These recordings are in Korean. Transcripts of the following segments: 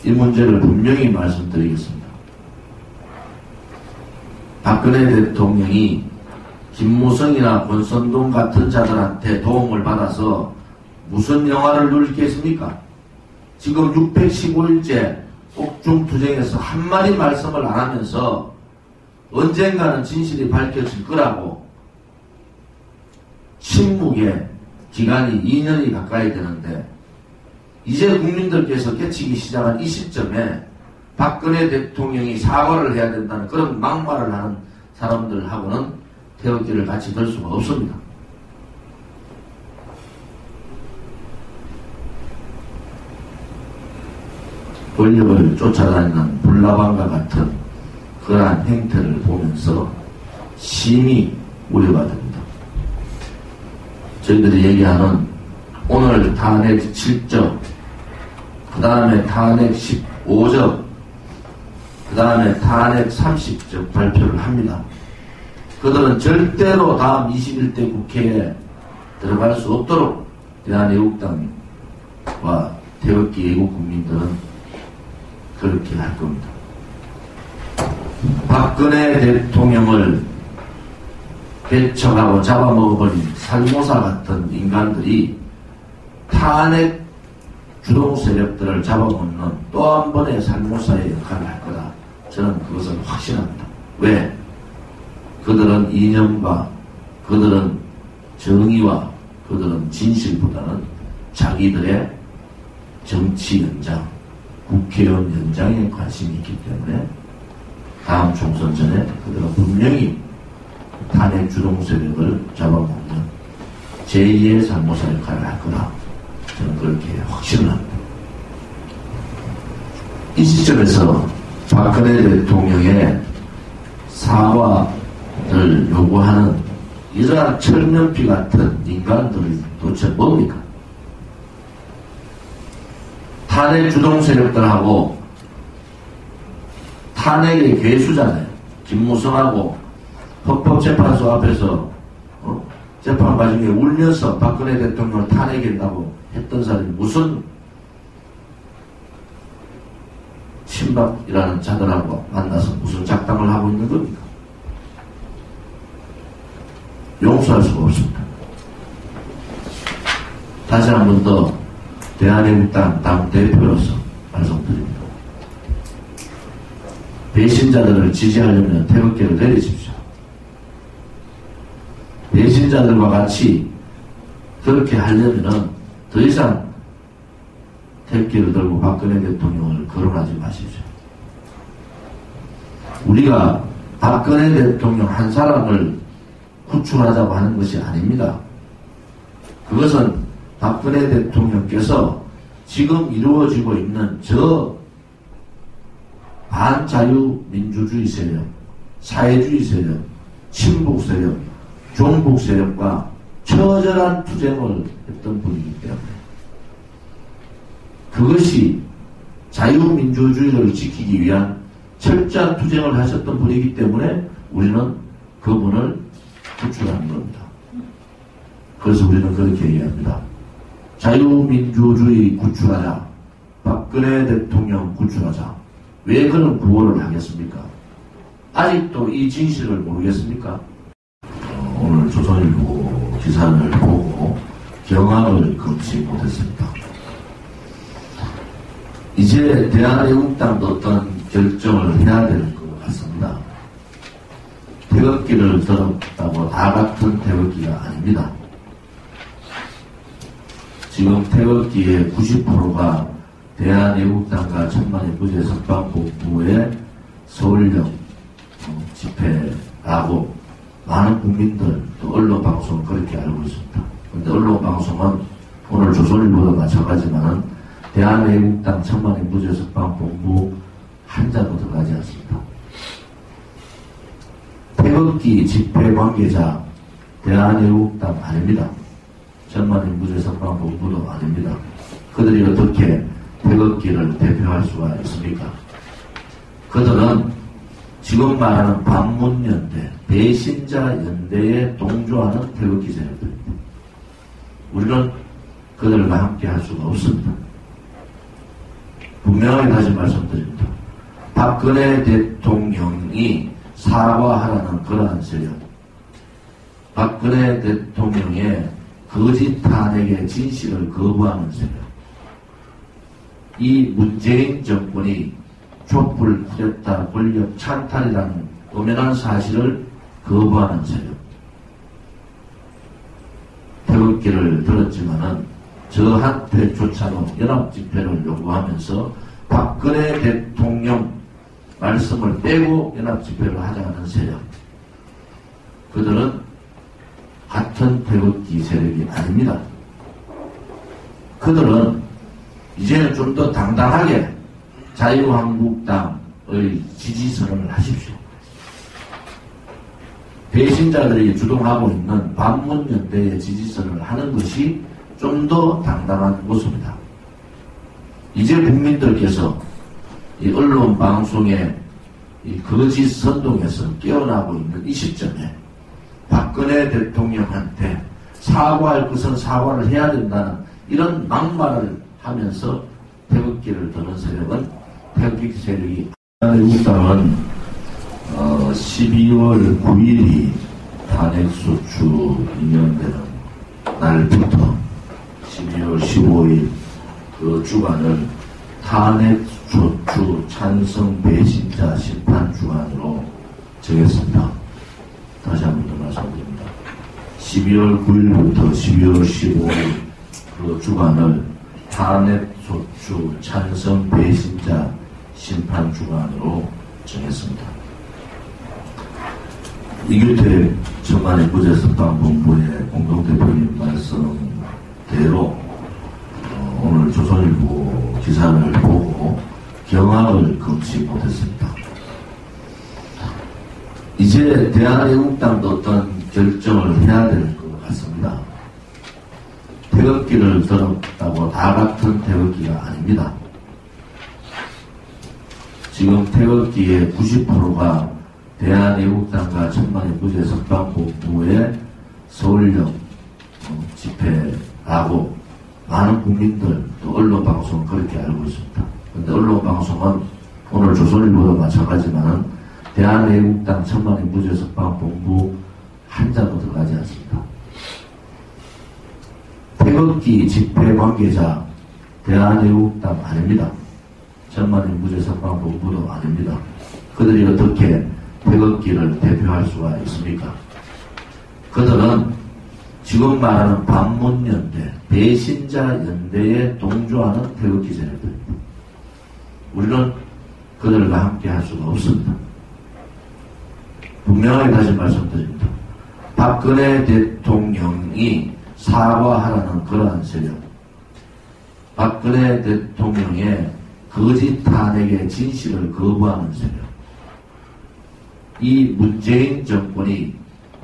이 문제를 분명히 말씀드리겠습니다. 박근혜 대통령이 김무성이나 권선동 같은 자들한테 도움을 받아서 무슨 영화를 누리겠습니까? 지금 615일째 옥중투쟁에서 한마디 말씀을 안 하면서 언젠가는 진실이 밝혀질 거라고 침묵의 기간이 2년이 가까이 되는데 이제 국민들께서 깨치기 시작한 이 시점에 박근혜 대통령이 사과를 해야 된다는 그런 막말을 하는 사람들하고는 태극기를 같이 들 수가 없습니다. 권력을 쫓아다니는 불나방과 같은 그러한 행태를 보면서 심히 우려가 됩니다. 저희들이 얘기하는 오늘 탄핵 7적, 그 다음에 탄핵 15적, 그 다음에 탄핵 30적 발표를 합니다. 그들은 절대로 다음 21대 국회에 들어갈 수 없도록 대한애국당과 태극기 애국 국민들은 그렇게 할 겁니다. 박근혜 대통령을 배척하고 잡아먹어버린 살모사 같은 인간들이 탄핵 주동 세력들을 잡아먹는 또 한 번의 살모사의 역할을 할 거다. 저는 그것을 확신합니다. 왜? 그들은 이념과 그들은 정의와 그들은 진실보다는 자기들의 정치 연장, 국회의원 연장에 관심이 있기 때문에 다음 총선 전에 그들은 분명히 탄핵 주동 세력을 잡아먹는 제2의 살모사 역할을 할 거다. 저는 그렇게 확신을 합니다. 이 시점에서 박근혜 대통령의 사과를 요구하는 이러한 철면피 같은 인간들이 도대체 뭡니까? 탄핵 주동 세력들하고 탄핵의 괴수잖아요. 김무성하고 헌법재판소 앞에서 재판 과정에 울면서 박근혜 대통령을 탄핵한다고 했던 사람이 무슨 친박이라는 자들하고 만나서 무슨 작당을 하고 있는 겁니까? 용서할 수가 없습니다. 다시 한 번 더 대한애국당 당 대표로서 말씀드립니다. 배신자들을 지지하려면 태극기를 내리십시오. 배신자들과 같이 그렇게 하려면 더 이상 태극기를 들고 박근혜 대통령을 거론하지 마십시오. 우리가 박근혜 대통령 한 사람을 구출하자고 하는 것이 아닙니다. 그것은 박근혜 대통령께서 지금 이루어지고 있는 저 반자유민주주의 세력, 사회주의 세력, 친북 세력, 종북 세력과 처절한 투쟁을 했던 분이기 때문에 그것이 자유민주주의를 지키기 위한 철저한 투쟁을 하셨던 분이기 때문에 우리는 그분을 구출하는 겁니다. 그래서 우리는 그렇게 얘기합니다. 자유민주주의 구출하자. 박근혜 대통령 구출하자. 왜 그런 구호를 하겠습니까? 아직도 이 진실을 모르겠습니까? 오늘 조선일보 기사를 보고 경악을 금치 못했습니다. 이제 대한애국당도 어떤 결정을 해야 될 것 같습니다. 태극기를 들었다고 다 같은 태극기가 아닙니다. 지금 태극기의 90%가 대한애국당과 천만의 부재 석방본부의 서울역 집회라고 많은 국민들 또 언론방송은 그렇게 알고 있습니다. 그런데 언론방송은 오늘 조선일보도 마찬가지지만 대한애국당 천만의 부재 석방본부 한자도 들어가지 않습니다. 태극기 집회 관계자 대한애국당 아닙니다. 천만의 부재 석방본부도 아닙니다. 그들이 어떻게 태극기를 대표할 수가 있습니까? 그들은 지금 말하는 반문연대, 배신자 연대에 동조하는 태극기 세력들입니다. 우리는 그들과 함께 할 수가 없습니다. 분명하게 다시 말씀드립니다. 박근혜 대통령이 사과하라는 그러한 세력, 박근혜 대통령의 거짓 탄핵의 진실을 거부하는 세력, 이 문재인 정권이 촛불 쿠데타 권력 찬탈이라는 엄연한 사실을 거부하는 세력, 태극기를 들었지만은 저한테조차도 연합집회를 요구하면서 박근혜 대통령 말씀을 빼고 연합집회를 하자는 세력, 그들은 같은 태극기 세력이 아닙니다. 그들은 이제는 좀 더 당당하게 자유한국당의 지지선언을 하십시오. 배신자들이 주동하고 있는 반문연대의 지지선언을 하는 것이 좀 더 당당한 모습이다. 이제 국민들께서 이 언론 방송의 이 거짓 선동에서 깨어나고 있는 이 시점에 박근혜 대통령한테 사과할 것은 사과를 해야 된다는 이런 막말을 하면서 태극기를 드는 세력은 태극기 세력이 한국당은 12월 9일이 탄핵소추 2년 되는 날부터 12월 15일 그 주간을 탄핵소추 찬성 배신자 심판 주간으로 정했습니다. 다시 한 번 더 말씀드립니다. 12월 9일부터 12월 15일 그 주간을 탄핵소추 찬성 배신자 심판 주간으로 정했습니다. 이규태 천만의 무죄석방본부의 공동대표님 말씀대로 오늘 조선일보 기사를 보고 경악을 금치 못했습니다. 이제 대한애국당도 어떤 결정을 해야 될 것 같습니다. 태극기를 들었다고 다 같은 태극기가 아닙니다. 지금 태극기의 90%가 대한애국당과 천만의 무죄석방본부의 서울역 집회라고 많은 국민들 또 언론방송은 그렇게 알고 있습니다. 그런데 언론방송은 오늘 조선일보도 마찬가지지만 대한애국당 천만의 무죄석방본부 한자도 들어가지 않습니다. 태극기 집회 관계자 대한애국당 아닙니다. 천만의 무죄석방본부도 아닙니다. 그들이 어떻게 태극기를 대표할 수가 있습니까? 그들은 지금 말하는 반문연대, 배신자연대에 동조하는 태극기 세력들입니다. 우리는 그들과 함께 할 수가 없습니다. 분명하게 다시 말씀드립니다. 박근혜 대통령이 사과하라는 그러한 세력, 박근혜 대통령의 거짓 탄핵의 진실을 거부하는 세력, 이 문재인 정권이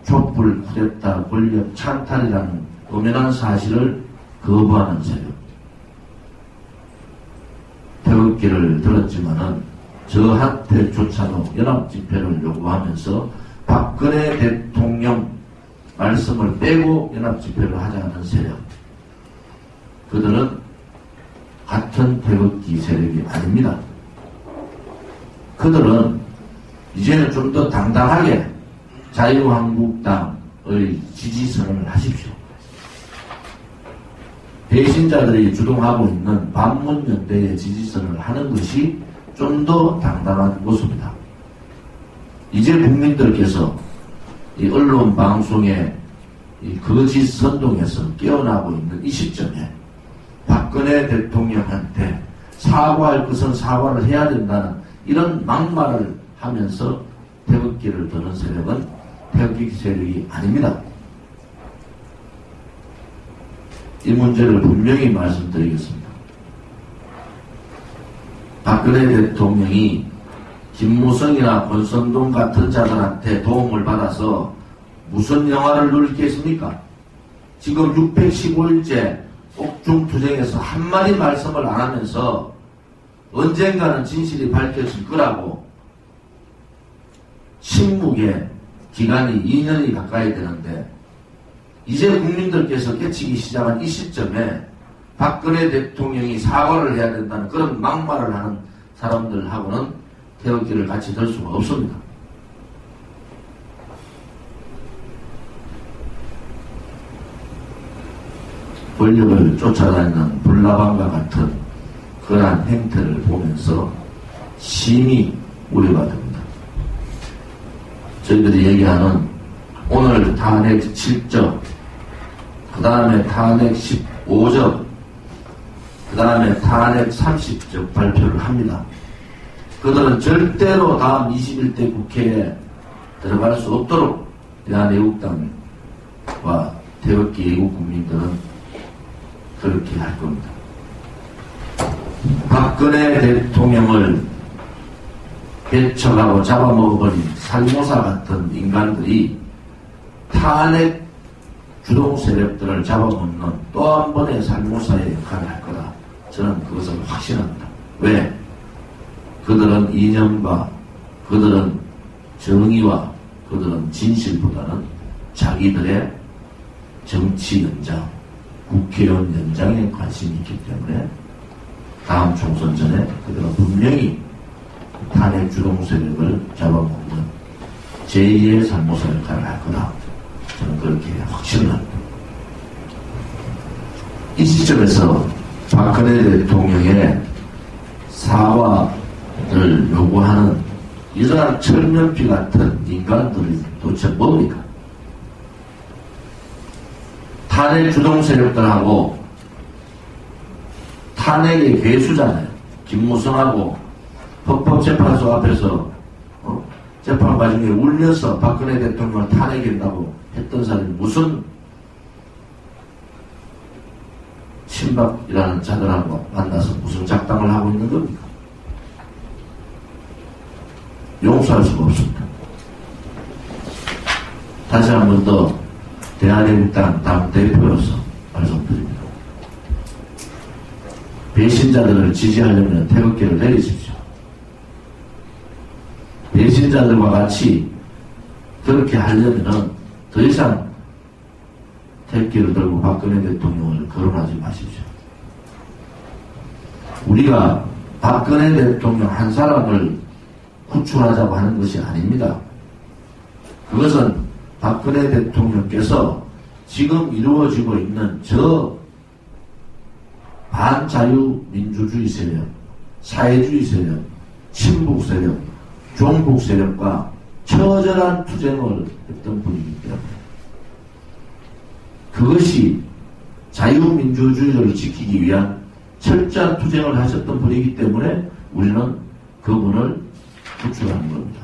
촛불 쿠데타 권력 찬탈이라는 엄연한 사실을 거부하는 세력, 태극기를 들었지만은 저한테조차도 연합집회를 요구하면서 박근혜 대통령 말씀을 빼고 연합집회를 하자는 세력, 그들은 같은 태극기 세력이 아닙니다. 그들은 이제는 좀 더 당당하게 자유한국당의 지지선언을 하십시오. 배신자들이 주동하고 있는 반문연대의 지지선언을 하는 것이 좀 더 당당한 모습이다. 이제 국민들께서 이 언론 방송의 이 거짓 선동에서 깨어나고 있는 이 시점에 박근혜 대통령한테 사과할 것은 사과를 해야 된다는 이런 막말을 하면서 태극기를 드는 세력은 태극기 세력이 아닙니다. 이 문제를 분명히 말씀드리겠습니다. 박근혜 대통령이 김무성이나 권선동 같은 자들한테 도움을 받아서 무슨 영화를 누리겠습니까? 지금 615일째 옥중투쟁에서 한마디 말씀을 안 하면서 언젠가는 진실이 밝혀질 거라고 침묵의 기간이 2년이 가까이 되는데 이제 국민들께서 깨치기 시작한 이 시점에 박근혜 대통령이 사과를 해야 된다는 그런 막말을 하는 사람들하고는 태극기를 같이 들 수가 없습니다. 권력을 쫓아다니는 불나방과 같은 그러한 행태를 보면서 심히 우려가 됩니다. 저희들이 얘기하는 오늘 탄핵 7적, 그 다음에 탄핵 15적, 그 다음에 탄핵 30적 발표를 합니다. 그들은 절대로 다음 21대 국회에 들어갈 수 없도록 대한애국당과 태극기 애국 국민들은 그렇게 할 겁니다. 박근혜 대통령을 배척하고 잡아먹어버린 살모사 같은 인간들이 탄핵 주동 세력들을 잡아먹는 또 한 번의 살모사의 역할을 할 거다. 저는 그것을 확신합니다. 왜? 그들은 이념과 그들은 정의와 그들은 진실보다는 자기들의 정치 연장, 국회의원 연장에 관심이 있기 때문에 다음 총선 전에 그들은 분명히 탄핵 주동 세력을 잡아먹는 제2의 살모사 역할을 할 거다. 저는 그렇게 확신을 합니다. 이 시점에서 박근혜 대통령의 사과를 요구하는 이러한 철면피 같은 인간들이 도대체 뭡니까? 탄핵 주동 세력들하고 탄핵의 괴수잖아요. 김무성하고 헌법재판소 앞에서 재판 과정에 울려서 박근혜 대통령을 탄핵한다고 했던 사람이 무슨 친박이라는 자들하고 만나서 무슨 작당을 하고 있는 겁니까? 용서할 수가 없습니다. 다시 한 번 더 대한애국당 당대표로서 말씀드립니다. 배신자들을 지지하려면 태극기를 내리십시오. 배신자들과 같이 그렇게 하려면 더 이상 태극기를 들고 박근혜 대통령을 거론하지 마십시오. 우리가 박근혜 대통령 한 사람을 구출하자고 하는 것이 아닙니다. 그것은 박근혜 대통령께서 지금 이루어지고 있는 저 반자유민주주의 세력, 사회주의 세력, 친북 세력, 종북 세력과 처절한 투쟁을 했던 분이기 때문에 그것이 자유민주주의를 지키기 위한 철저한 투쟁을 하셨던 분이기 때문에 우리는 그분을 구출하는 겁니다.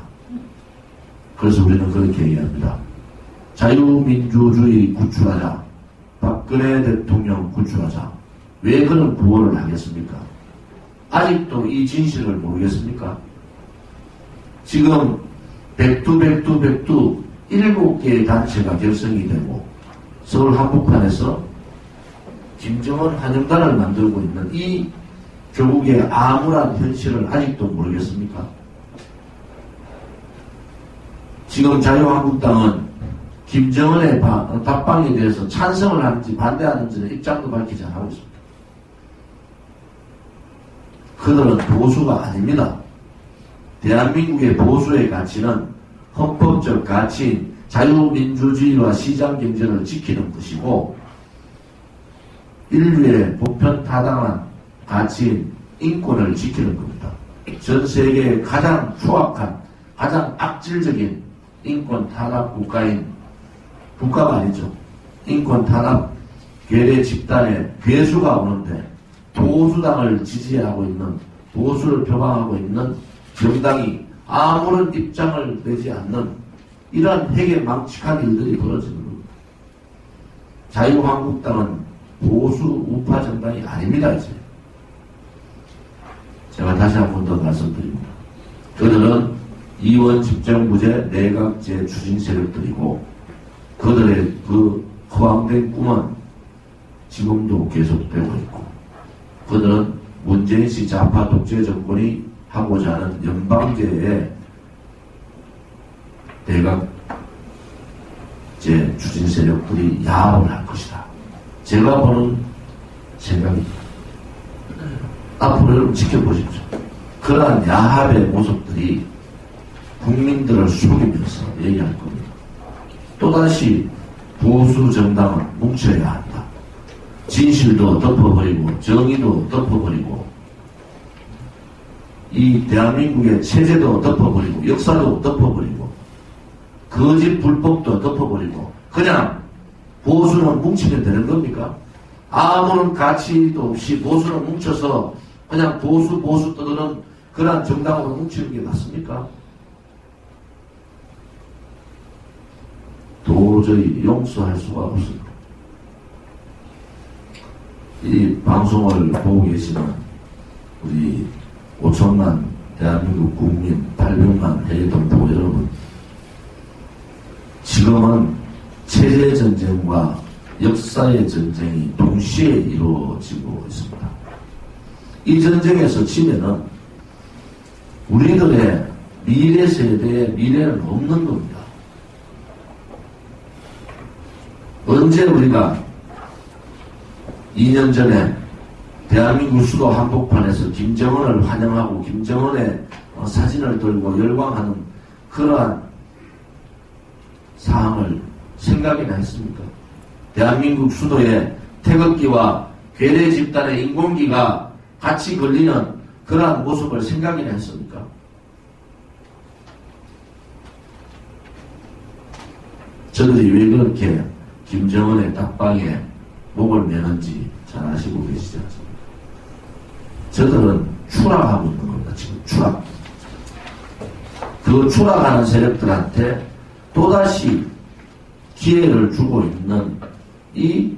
그래서 우리는 그렇게 얘기합니다. 자유민주주의 구출하자. 박근혜 대통령 구출하자. 왜 그런 구호를 하겠습니까? 아직도 이 진실을 모르겠습니까? 지금 백두 7개의 단체가 결성이 되고 서울 한복판에서 김정은 한영단을 만들고 있는 이 조국의 암울한 현실을 아직도 모르겠습니까? 지금 자유한국당은 김정은의 답방에 대해서 찬성을 하는지 반대하는지는 입장도 밝히지 않고 있습니다. 그들은 보수가 아닙니다. 대한민국의 보수의 가치는 헌법적 가치인 자유민주주의와 시장경제를 지키는 것이고 인류의 보편타당한 가치인 인권을 지키는 겁니다. 전 세계의 가장 추악한, 가장 악질적인 인권 탄압 국가가 아니죠. 인권 탄압 괴뢰 집단의 괴수가 오는데 보수당을 지지하고 있는, 보수를 표방하고 있는 정당이 아무런 입장을 내지 않는 이러한 핵에 망측한 일들이 벌어지는 겁니다. 자유한국당은 보수 우파 정당이 아닙니다. 이제 제가 다시 한 번 더 말씀드립니다. 그들은 이원 집정부제 내각제 추진 세력들이고 그들의 그 허황된 꿈은 지금도 계속되고 있고 그들은 문재인 씨 좌파 독재 정권이 하고자 하는 연방제의 내각제 추진 세력들이 야합을 할 것이다. 제가 보는 생각입니다. 앞으로 여러분 지켜보십시오. 그러한 야합의 모습들이 국민들을 속이면서 얘기할 겁니다. 또다시 보수 정당은 뭉쳐야 한다. 진실도 덮어버리고 정의도 덮어버리고 이 대한민국의 체제도 덮어버리고 역사도 덮어버리고 거짓 불법도 덮어버리고 그냥 보수는 뭉치면 되는 겁니까? 아무런 가치도 없이 보수는 뭉쳐서 그냥 보수 떠드는 그러한 정당으로 뭉치는 게 맞습니까? 도저히 용서할 수가 없습니다. 이 방송을 보고 계시는 우리 5천만 대한민국 국민 800만 해외동포 여러분, 지금은 체제 전쟁과 역사의 전쟁이 동시에 이루어지고 있습니다. 이 전쟁에서 지면은 우리들의 미래 세대의 미래는 없는 겁니다. 언제 우리가 2년 전에 대한민국 수도 한복판에서 김정은을 환영하고 김정은의 사진을 들고 열광하는 그러한 사항을 생각이나 했습니까? 대한민국 수도에 태극기와 괴뢰 집단의 인공기가 같이 걸리는 그러한 모습을 생각이나 했습니까? 저들이 왜 그렇게 김정은의 딱방에 목을 매는지 잘 아시고 계시지 않습니까? 저들은 추락하고 있는 겁니다. 지금 추락. 그 추락하는 세력들한테 또다시 기회를 주고 있는 이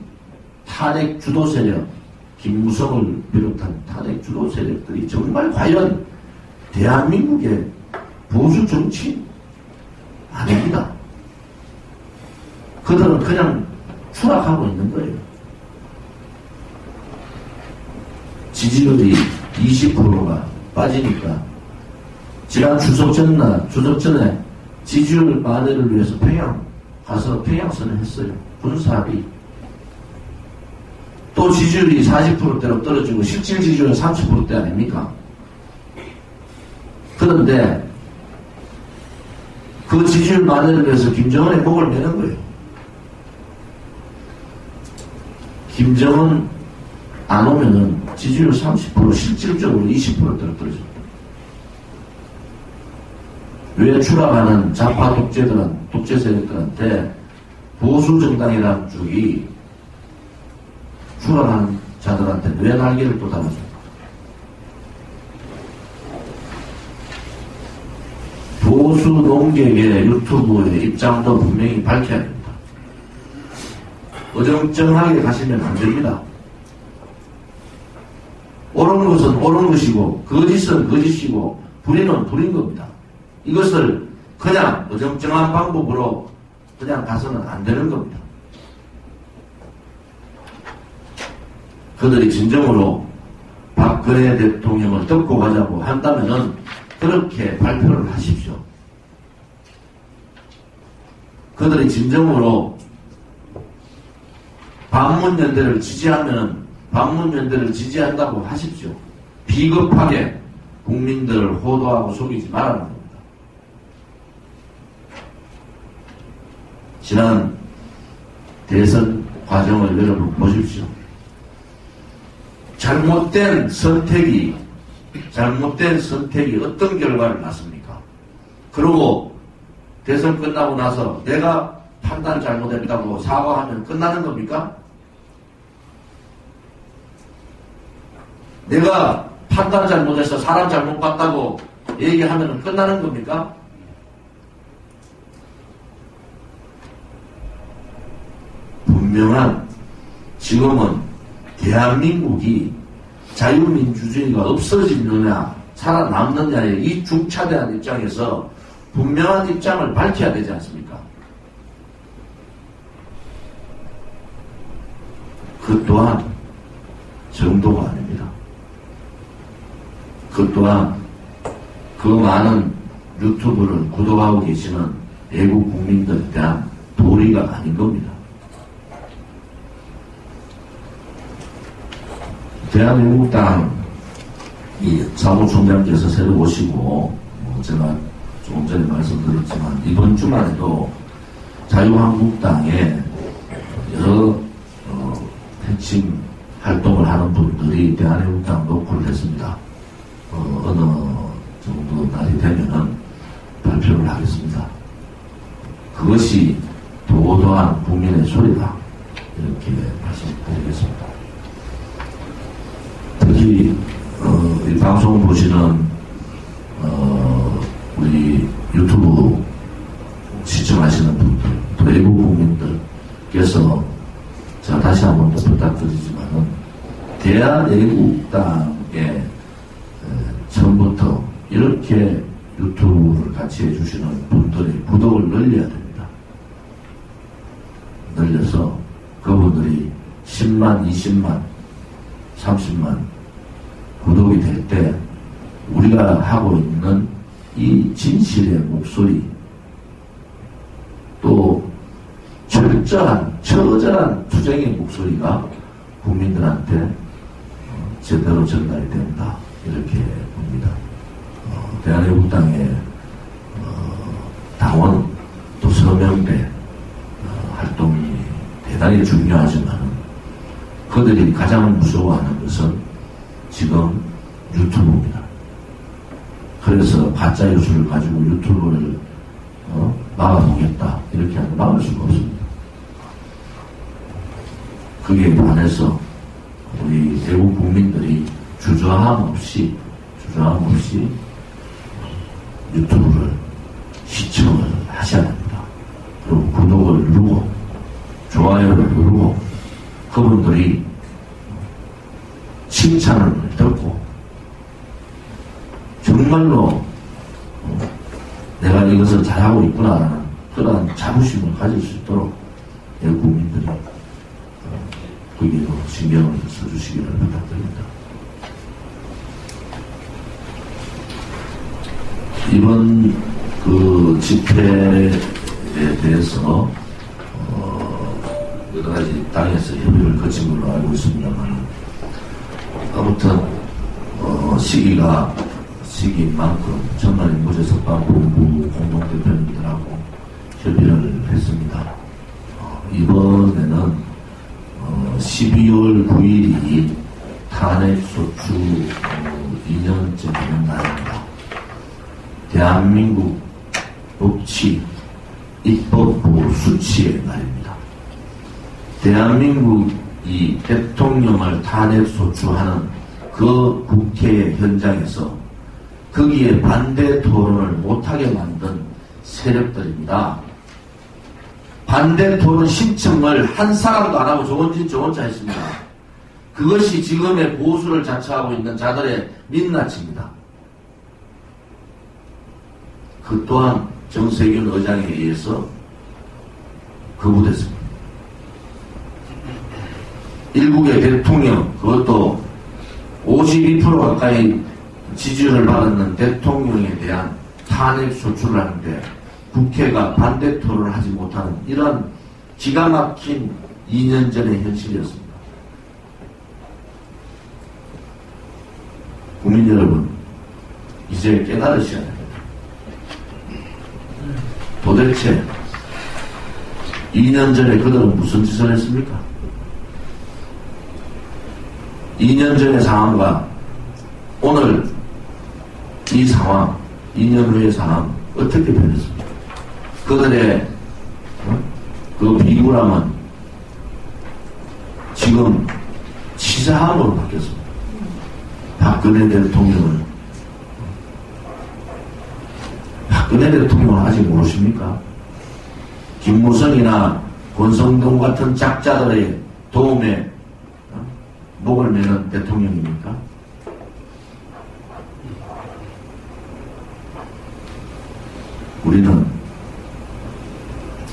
탄핵 주도 세력, 김무성을 비롯한 탄핵 주도 세력들이 정말 과연 대한민국의 보수 정치인 아닙니다. 그들은 그냥 추락하고 있는 거예요. 지지율이 20%가 빠지니까 지난 추석 전에 지지율 만회를 위해서 평양 가서 평양선을 했어요. 군사합의. 또 지지율이 40%대로 떨어지고 실질 지지율은 30%대 아닙니까? 그런데 그 지지율 만회를 위해서 김정은의 목을 매는 거예요. 김정은 안 오면은 지지율 30% 실질적으로 20%대로 떨어집니다. 왜 추락하는 좌파 독재 세력들한테 보수 정당이라는 쪽이 추락하는 자들한테 왜 날개를 또 달아줍니까? 보수 농객의 유튜브의 입장도 분명히 밝혀야 됩니다. 어정쩡하게 가시면 안 됩니다. 옳은 것은 옳은 것이고 거짓은 거짓이고 불의는 불인 겁니다. 이것을 그냥 어정쩡한 방법으로 그냥 가서는 안 되는 겁니다. 그들이 진정으로 박근혜 대통령을 덮고 가자고 한다면은 그렇게 발표를 하십시오. 그들이 진정으로 반문연대를 지지하면은 반문연대를 지지한다고 하십시오. 비겁하게 국민들을 호도하고 속이지 말라는 겁니다. 지난 대선 과정을 여러분 보십시오. 잘못된 선택이 어떤 결과를 낳습니까? 그리고 대선 끝나고 나서 내가 판단 잘못했다고 사과하면 끝나는 겁니까? 내가 판단 잘못해서 사람 잘못 봤다고 얘기하면 끝나는 겁니까? 분명한 지금은 대한민국이 자유민주주의가 없어지느냐 살아남느냐의 이 중차대한 입장에서 분명한 입장을 밝혀야 되지 않습니까? 그 또한 정도가 아닙니다. 그 또한 그 많은 유튜브를 구독하고 계시는 애국 국민들에 대한 도리가 아닌 겁니다. 대한민국당 이 사무총장께서 새로 오시고, 제가 조금 전에 말씀드렸지만, 이번 주말에도 자유한국당에 여러 핵심 활동을 하는 분들이 대한민국당 노크를 했습니다. 어느 정도 날이 되면은 발표를 하겠습니다. 그것이 도도한 국민의 소리다. 이렇게 말씀드리겠습니다. 특히 이 방송 보시는 우리 유튜브 시청하시는 분들, 외국 국민들께서 제가 다시 한번 더 부탁드리지만은 대한애국당에 처음부터 이렇게 유튜브를 같이 해주시는 분들의 구독을 늘려야 됩니다. 늘려서 그분들이 10만, 20만, 30만 구독이 될 때 우리가 하고 있는 이 진실의 목소리, 또 처절한 투쟁의 목소리가 국민들한테 제대로 전달이 된다. 이렇게 봅니다. 대한애국당의 당원 또 서명대 활동이 대단히 중요하지만 그들이 가장 무서워하는 것은 지금 유튜브입니다. 그래서 가짜 뉴스를 가지고 유튜브를 막아보겠다 이렇게 하면 막을 수가 없습니다. 그게 반해서 우리 대구 국민들이 주저함 없이 유튜브를 시청을 하셔야 됩니다. 그리고 구독을 누르고 좋아요를 누르고 그분들이 칭찬을 듣고 정말로 내가 이것을 잘하고 있구나라는 그러한 자부심을 가질 수 있도록 대구 국민들이 거기에도 신경을 써주시기를 부탁드립니다. 이번 그 집회에 대해서 여러 가지 당에서 협의를 거친 걸로 알고 있습니다만 아무튼 시기인 만큼 전남인구제석방본부 공동대표님들하고 협의를 했습니다. 이번에는 12월 9일이 탄핵소추 2년째 되는 날입니다. 대한민국 법치, 입법부 수치의 날입니다. 대한민국이 대통령을 탄핵소추하는 그 국회 현장에서 거기에 반대 토론을 못하게 만든 세력들입니다. 반대 토론 신청을 한 사람도 안 하고 저 혼자 했습니다. 그것이 지금의 보수를 자처하고 있는 자들의 민낯입니다. 그 또한 정세균 의장에 의해서 거부됐습니다. 일국의 대통령, 그것도 52% 가까이 지지를 받았는 대통령에 대한 탄핵 소추를 하는데 국회가 반대 토론을 하지 못하는 이런 기가 막힌 2년 전의 현실이었습니다. 국민 여러분, 이제 깨달으셔야 됩니다. 도대체 2년 전에 그들은 무슨 짓을 했습니까? 2년 전의 상황과 오늘 이 상황, 2년 후의 상황 어떻게 변했습니까? 그들의 그 비굴함은 지금 치사함으로 바뀌었습니다. 박근혜 대통령을 아직 모르십니까? 김무성이나 권성동 같은 작자들의 도움에 목을 매는 대통령입니까? 우리는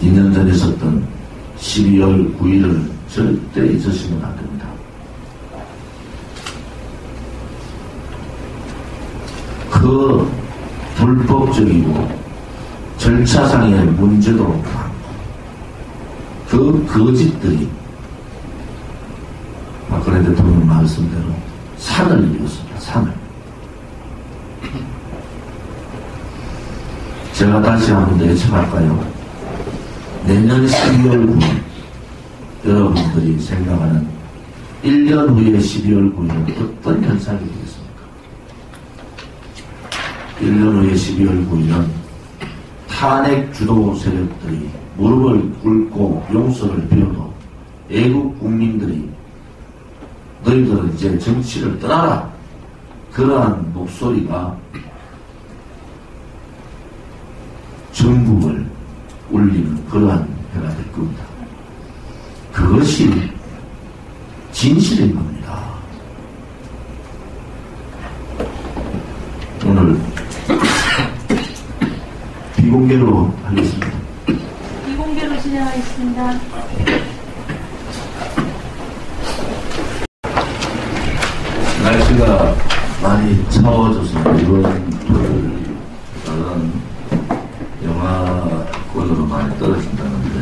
2년 전에 있었던 12월 9일을 절대 잊으시면 안 됩니다. 그 불법적이고 절차상의 문제도 많고 그 거짓들이 박근혜 대통령 말씀대로 산을 이뤘습니다. 산을. 제가 다시 한번 더 예측할까요? 내년 12월 9일 여러분들이 생각하는 1년 후에 12월 9일은 어떤 현상이 되겠습니까? 1년 후에 12월 9일은 탄핵 주도 세력들이 무릎을 꿇고 용서를 빌어도 애국 국민들이 너희들은 이제 정치를 떠나라, 그러한 목소리가 전국을 울리는 그러한 해가 될 겁니다. 그것이 진실인 겁니다. 오늘 비공개로 하겠습니다. 비공개로 진행하겠습니다. 날씨가 많이 차워져서 이번 토요일은 영하권으로 많이 떨어진다는데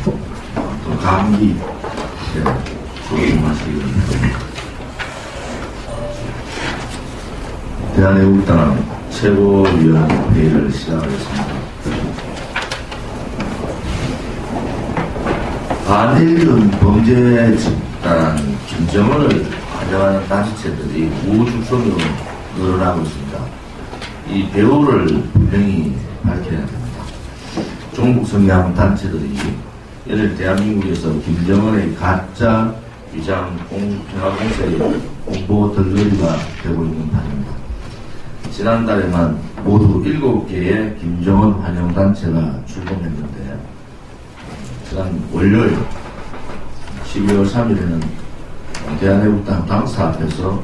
또 감기 조심하시기 바랍니다. 대한애국당 최고위원 회의를 시작하겠습니다. 반일군 범죄 집단 김정은을 환영하는 단체들이 우후죽순으로 늘어나고 있습니다. 이 배후를 분명히 밝혀야 됩니다. 종북 성향 단체들이 예를 대한민국에서 김정은의 가짜 위장 평화공세의 공보 덜거리가 되고 있는 판입니다. 지난달에만 모두 7개의 김정은 환영단체가 출범했는데 지난 월요일 12월 3일에는 대한애국당 당사 앞에서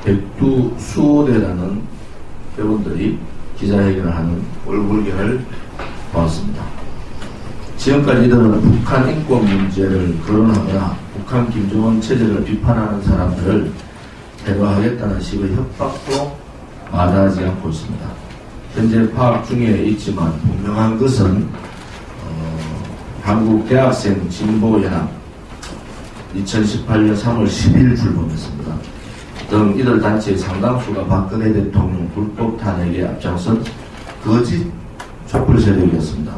백두수호대라는 회원들이 기자회견을 하는 얼굴견을 보았습니다. 지금까지 이들은 북한 인권 문제를 거론하거나 북한 김정은 체제를 비판하는 사람들을 대화하겠다는 식의 협박도 마다하지 않고 있습니다. 현재 파악 중에 있지만 분명한 것은 한국대학생 진보연합 2018년 3월 10일 출범했습니다. 등 이들 단체의 상당수가 박근혜 대통령 불법 탄핵에 앞장선 거짓 촛불 세력이었습니다.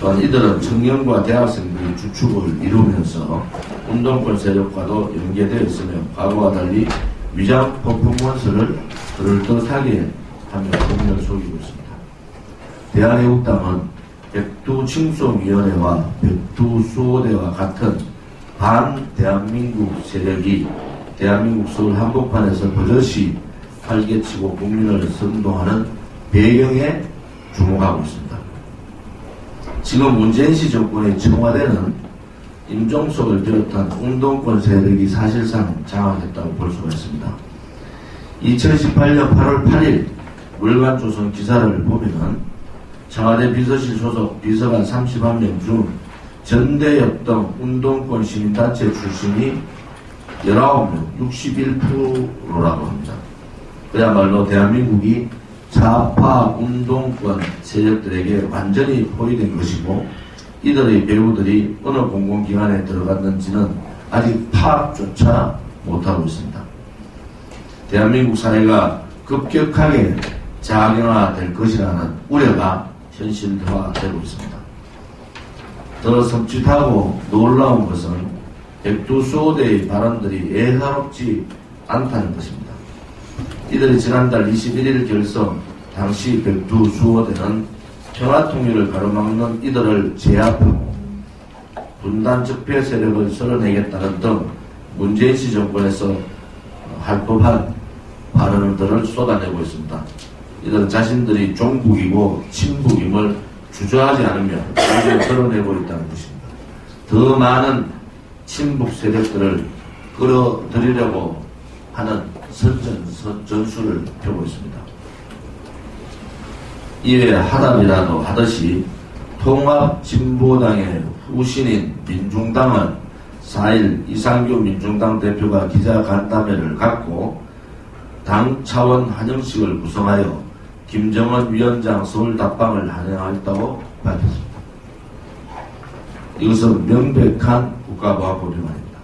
또한 이들은 청년과 대학생들의 주축을 이루면서 운동권 세력과도 연계되어 있으며 과거와 달리 위장 퍼포먼스를 그럴듯하게 하며 국민을 속이고 있습니다. 대한애국당은 백두칭송위원회와 백두수호대와 같은 반대한민국 세력이 대한민국 서울 한복판에서 버젓이 활개치고 국민을 선동하는 배경에 주목하고 있습니다. 지금 문재인시 정권의 청와대는 임종석을 비롯한 운동권 세력이 사실상 장악했다고 볼 수가 있습니다. 2018년 8월 8일 월간조선 기사를 보면 청와대 비서실 소속 비서관 31명 중 전대협 등 운동권 시민단체 출신이 19명, 61%라고 합니다. 그야말로 대한민국이 좌파 운동권 세력들에게 완전히 포위된 것이고 이들의 배우들이 어느 공공기관에 들어갔는지는 아직 파악조차 못하고 있습니다. 대한민국 사회가 급격하게 자경화될 것이라는 우려가 현실화되고 있습니다. 더 섬찟하고 놀라운 것은 백두수호대의 발언들이 예사롭지 않다는 것입니다. 이들이 지난달 21일 결성 당시 백두수호대는 평화통일을 가로막는 이들을 제압하고 분단 적폐 세력을 쓸어내겠다는 등 문재인시 정권에서 할 법한 발언들을 쏟아내고 있습니다. 이들은 자신들이 종북이고 친북임을 주저하지 않으며 오히려 드러내고 있다는 것입니다. 더 많은 친북 세력들을 끌어들이려고 하는 전술을 펴고 있습니다. 이외에 하답이라도 하듯이 통합진보당의 후신인 민중당은 4일 이상규 민중당 대표가 기자간담회를 갖고 당 차원 환영식을 구성하여 김정은 위원장 서울 답방을 환영하였다고 밝혔습니다. 이것은 명백한 국가보안법 위반입니다.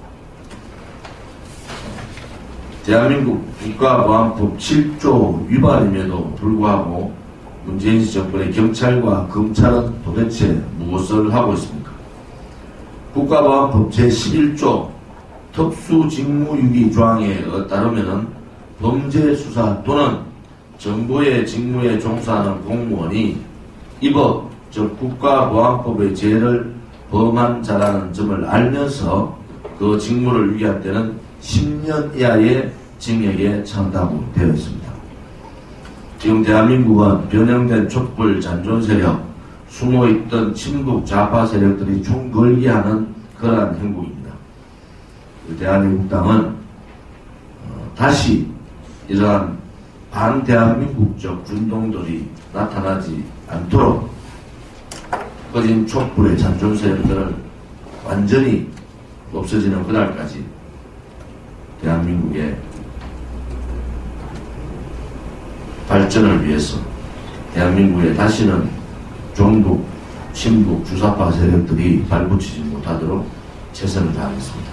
대한민국 국가보안법 7조 위반임에도 불구하고 문재인 정권의 경찰과 검찰은 도대체 무엇을 하고 있습니까? 국가보안법 제11조 특수직무유기 조항에 따르면 범죄 수사 또는 정보의 직무에 종사하는 공무원이 이 법, 즉 국가보안법의 죄를 범한 자라는 점을 알면서 그 직무를 유기할 때는 10년 이하의 징역에 처한다고 되어 있습니다. 지금 대한민국은 변형된 촛불 잔존 세력, 숨어있던 친북 좌파 세력들이 총걸기하는 그러한 행국입니다. 대한민국당은 다시 이러한 반대한민국적 운동들이 나타나지 않도록 꺼진 촛불의 잔존 세력들을 완전히 없어지는 그날까지 대한민국의 발전을 위해서 대한민국에 다시는 종북, 친북, 주사파 세력들이 발붙이지 못하도록 최선을 다하겠습니다.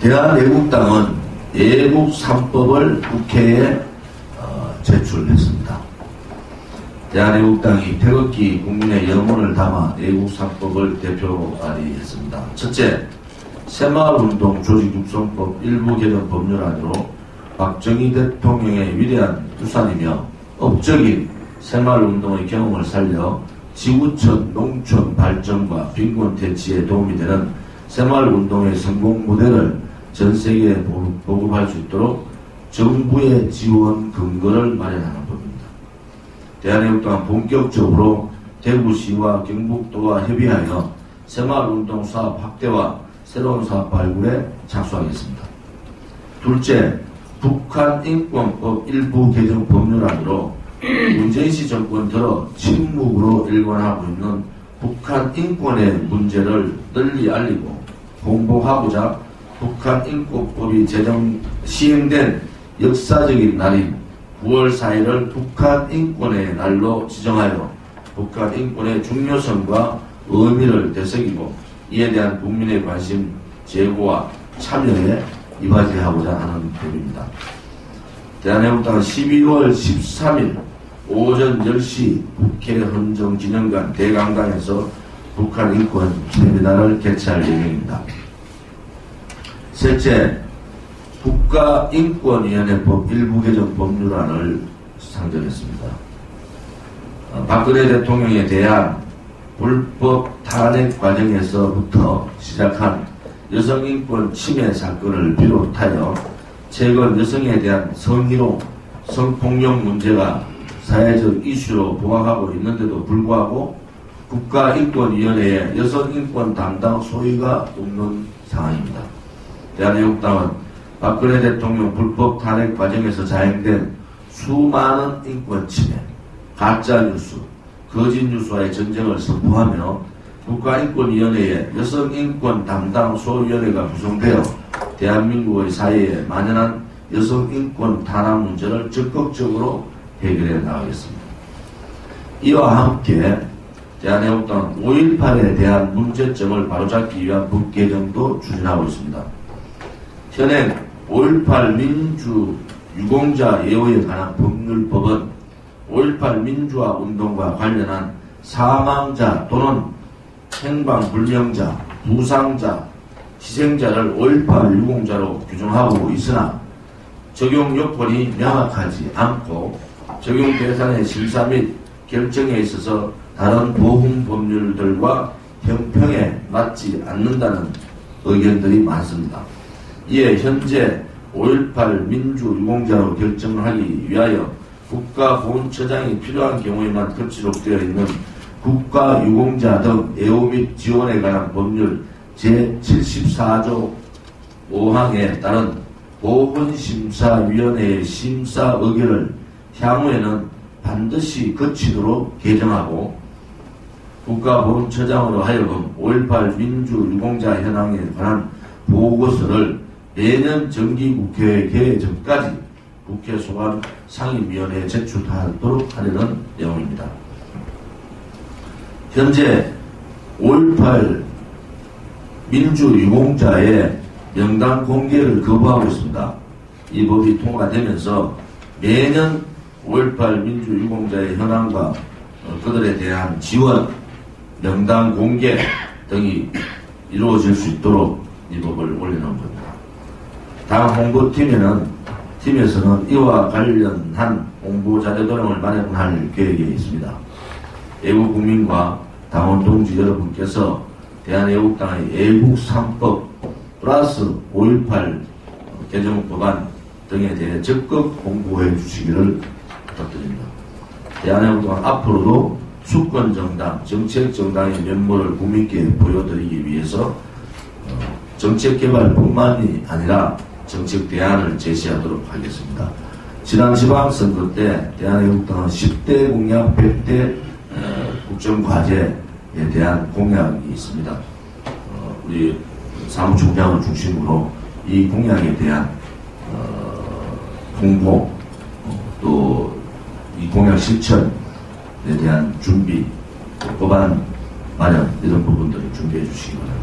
대한애국당은 애국 3법을 국회에 제출했습니다. 대한애국당이 태극기 국민의 영혼을 담아 애국 3법을 대표 발의했습니다. 첫째, 새마을운동 조직육성법 일부 개정 법률안으로 박정희 대통령의 위대한 유산이며 업적인 새마을운동의 경험을 살려 지구촌 농촌 발전과 빈곤 퇴치에 도움이 되는 새마을운동의 성공 모델을 전 세계에 보급할 수 있도록 정부의 지원 근거를 마련하는 법입니다. 대한애국당은 본격적으로 대구시와 경북도와 협의하여 새마을운동 사업 확대와 새로운 사업 발굴에 착수하겠습니다. 둘째, 북한인권법 일부 개정 법률안으로 문재인시 정권 들어 침묵으로 일관하고 있는 북한 인권의 문제를 널리 알리고 공복하고자 북한인권법이 시행된 역사적인 날인 9월 4일을 북한인권의 날로 지정하여 북한인권의 중요성과 의미를 되새기고 이에 대한 국민의 관심 제고와 참여에 이바지하고자 하는 법입니다. 대한애국당은 12월 13일 오전 10시 국회 헌정기념관 대강당에서 북한인권 세미나를 개최할 예정입니다. 셋째, 국가인권위원회법 일부 개정 법률안을 상정했습니다. 박근혜 대통령에 대한 불법 탄핵 과정에서부터 시작한 여성인권 침해 사건을 비롯하여 최근 여성에 대한 성희롱, 성폭력 문제가 사회적 이슈로 부각하고 있는데도 불구하고 국가인권위원회에 여성인권 담당 소위가 없는 상황입니다. 대한애국당은 박근혜 대통령 불법 탄핵 과정에서 자행된 수많은 인권 침해, 가짜뉴스, 거짓뉴스와의 전쟁을 선포하며 국가인권위원회에 여성인권 담당 소위원회가 구성되어 대한민국의 사회에 만연한 여성인권 탄압 문제를 적극적으로 해결해 나가겠습니다. 이와 함께 대한애국당은 5.18에 대한 문제점을 바로잡기 위한 법 개정도 추진하고 있습니다. 현행 5.18 민주 유공자 예우에 관한 법률법은 5.18 민주화 운동과 관련한 사망자 또는 행방불명자, 부상자, 희생자를 5.18 유공자로 규정하고 있으나 적용 요건이 명확하지 않고 적용 대상의 심사 및 결정에 있어서 다른 보훈 법률들과 형평에 맞지 않는다는 의견들이 많습니다. 이에 현재 5.18 민주유공자로 결정하기 위하여 국가보훈처장이 필요한 경우에만 급지록되어 있는 국가유공자 등 애호 및 지원에 관한 법률 제74조 5항에 따른 보훈심사위원회의 심사 의결을 향후에는 반드시 거치도록 개정하고 국가보훈처장으로 하여금 5.18 민주유공자 현황에 관한 보고서를 내년 정기국회 개회 전까지 국회 소관 상임위원회에 제출하도록 하려는 내용입니다. 현재 5.18 민주유공자의 명단 공개를 거부하고 있습니다. 이 법이 통과되면서 매년 5.18 민주유공자의 현황과 그들에 대한 지원, 명단 공개 등이 이루어질 수 있도록 이 법을 올려놓은 겁니다. 당 홍보팀에서는 이와 관련한 홍보 자료 도량을 마련할 계획에 있습니다. 애국국민과 당원 동지 여러분께서 대한애국당의 애국 3법 플러스 5.18 개정법안 등에 대해 적극 홍보해 주시기를 부탁드립니다. 대한애국당은 앞으로도 수권정당, 정책정당의 면모를 국민께 보여드리기 위해서 정책 개발뿐만이 아니라 정책 대안을 제시하도록 하겠습니다. 지난 지방선거 때 대한애국당은 10대 공약 100대 국정과제에 대한 공약이 있습니다. 우리 사무총장을 중심으로 이 공약에 대한 홍보, 또 이 공약 실천에 대한 준비, 법안 마련 이런 부분들을 준비해 주시기 바랍니다.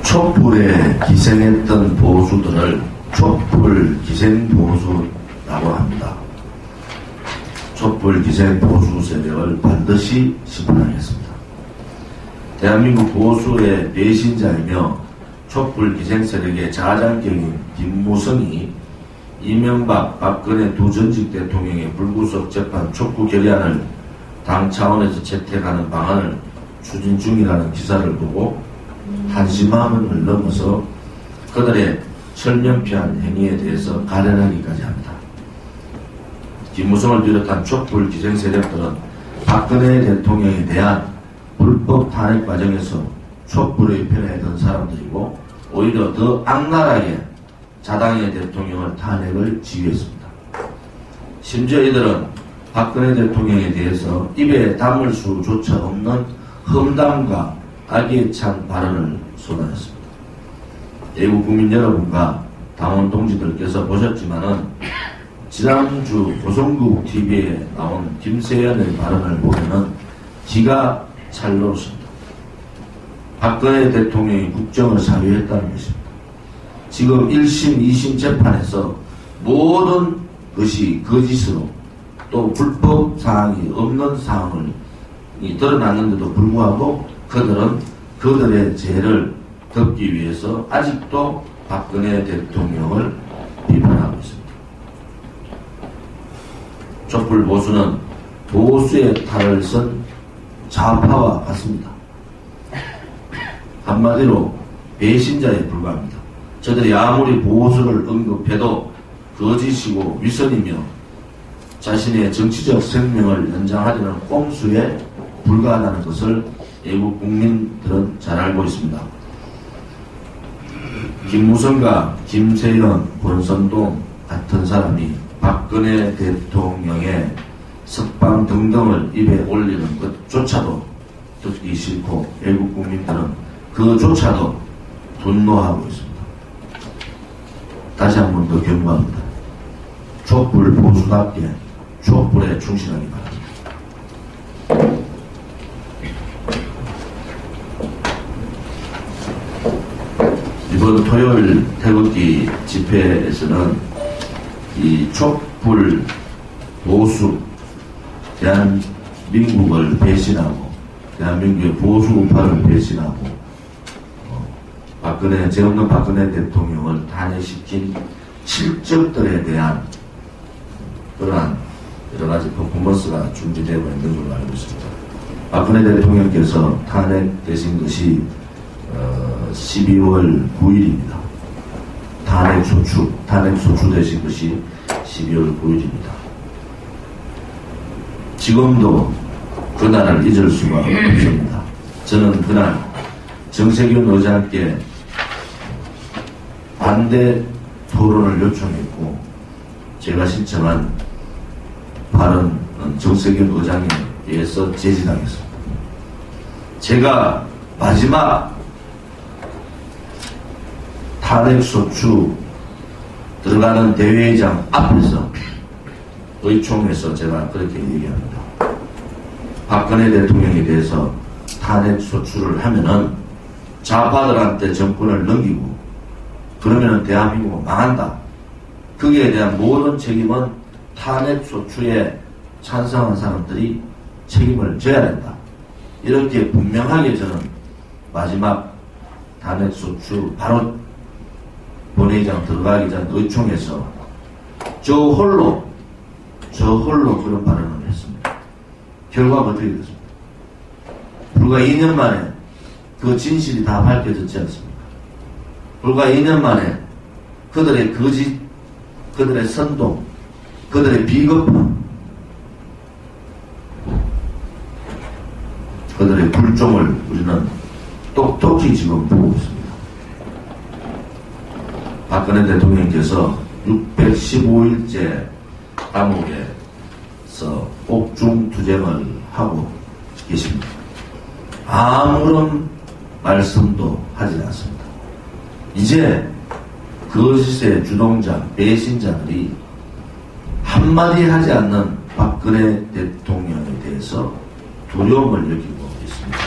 촛불에 기생했던 보수들을 촛불 기생 보수라고 합니다. 촛불 기생 보수 세력을 반드시 심판하겠습니다. 대한민국 보수의 배신자이며 촛불 기생 세력의 자장격인 김무성이 이명박, 박근혜 두 전직 대통령의 불구속 재판 촉구 결의안을 당 차원에서 채택하는 방안을 추진 중이라는 기사를 보고 한심함을 넘어서 그들의 철면피한 행위에 대해서 가련하기까지 합니다. 김무성을 비롯한 촛불 기생 세력들은 박근혜 대통령에 대한 불법 탄핵 과정에서 촛불의 편에 든 사람들이고 오히려 더 악랄하게 자당의 대통령을 탄핵을 지휘했습니다. 심지어 이들은 박근혜 대통령에 대해서 입에 담을 수조차 없는 험담과 악의에 찬 발언을 쏟아냈습니다. 애국 국민 여러분과 당원 동지들께서 보셨지만은 지난주 고성국 TV에 나온 김세연의 발언을 보면은 기가 찰노릇습니다. 박근혜 대통령이 국정을 사유했다는 것입니다. 지금 1심, 2심 재판에서 모든 것이 거짓으로 또 불법 사항이 없는 사항을 드러났는데도 불구하고 그들은 그들의 죄를 덮기 위해서 아직도 박근혜 대통령을 비판하고 있습니다. 촛불 보수는 보수의 탈을 쓴 좌파와 같습니다. 한마디로 배신자에 불과합니다. 저들이 아무리 보수를 언급해도 거짓이고 위선이며 자신의 정치적 생명을 연장하려는 꼼수에 불과하다는 것을 애국 국민들은 잘 알고 있습니다. 김무성과 김세연, 권선동 같은 사람이 박근혜 대통령의 석방 등등을 입에 올리는 것조차도 듣기 싫고 애국 국민들은 그조차도 분노하고 있습니다. 다시 한 번 더 경고합니다. 촛불 보수답게 촛불에 충실하기 바랍니다. 이번 토요일 태극기 집회에서는 이 촛불 보수 대한민국을 배신하고 대한민국의 보수 우파를 배신하고 죄 없는 박근혜 대통령을 탄핵시킨 실적들에 대한 그러한 여러 가지 퍼포먼스가 준비되고 있는 걸로 알고 있습니다. 박근혜 대통령께서 탄핵되신 것이 12월 9일입니다. 탄핵 소추되신 것이 12월 9일입니다. 지금도 그날을 잊을 수가 없습니다. 저는 그날 정세균 의장께 반대 토론을 요청했고 제가 신청한 발언은 정세균 의장에 의해서 제지당했습니다. 제가 마지막 탄핵소추 들어가는 대회의장 앞에서 의총에서 제가 그렇게 얘기합니다. 박근혜 대통령에 대해서 탄핵 소추를 하면은 좌파들한테 정권을 넘기고 그러면은 대한민국은 망한다. 거기에 대한 모든 책임은 탄핵 소추에 찬성한 사람들이 책임을 져야 된다. 이렇게 분명하게 저는 마지막 탄핵 소추 바로 본회의장 들어가기 전 의총에서 저 홀로 그런 발언을 했습니다. 결과가 어떻게 됐습니까? 불과 2년 만에 그 진실이 다 밝혀졌지 않습니까? 불과 2년 만에 그들의 거짓, 그들의 선동, 그들의 비겁함, 그들의 불종을 우리는 똑똑히 지금 보고 있습니다. 박근혜 대통령께서 615일째 감옥에서 옥중투쟁을 하고 계십니다. 아무런 말씀도 하지 않습니다. 이제 거짓의 주동자, 배신자들이 한마디 하지 않는 박근혜 대통령에 대해서 두려움을 느끼고 있습니다.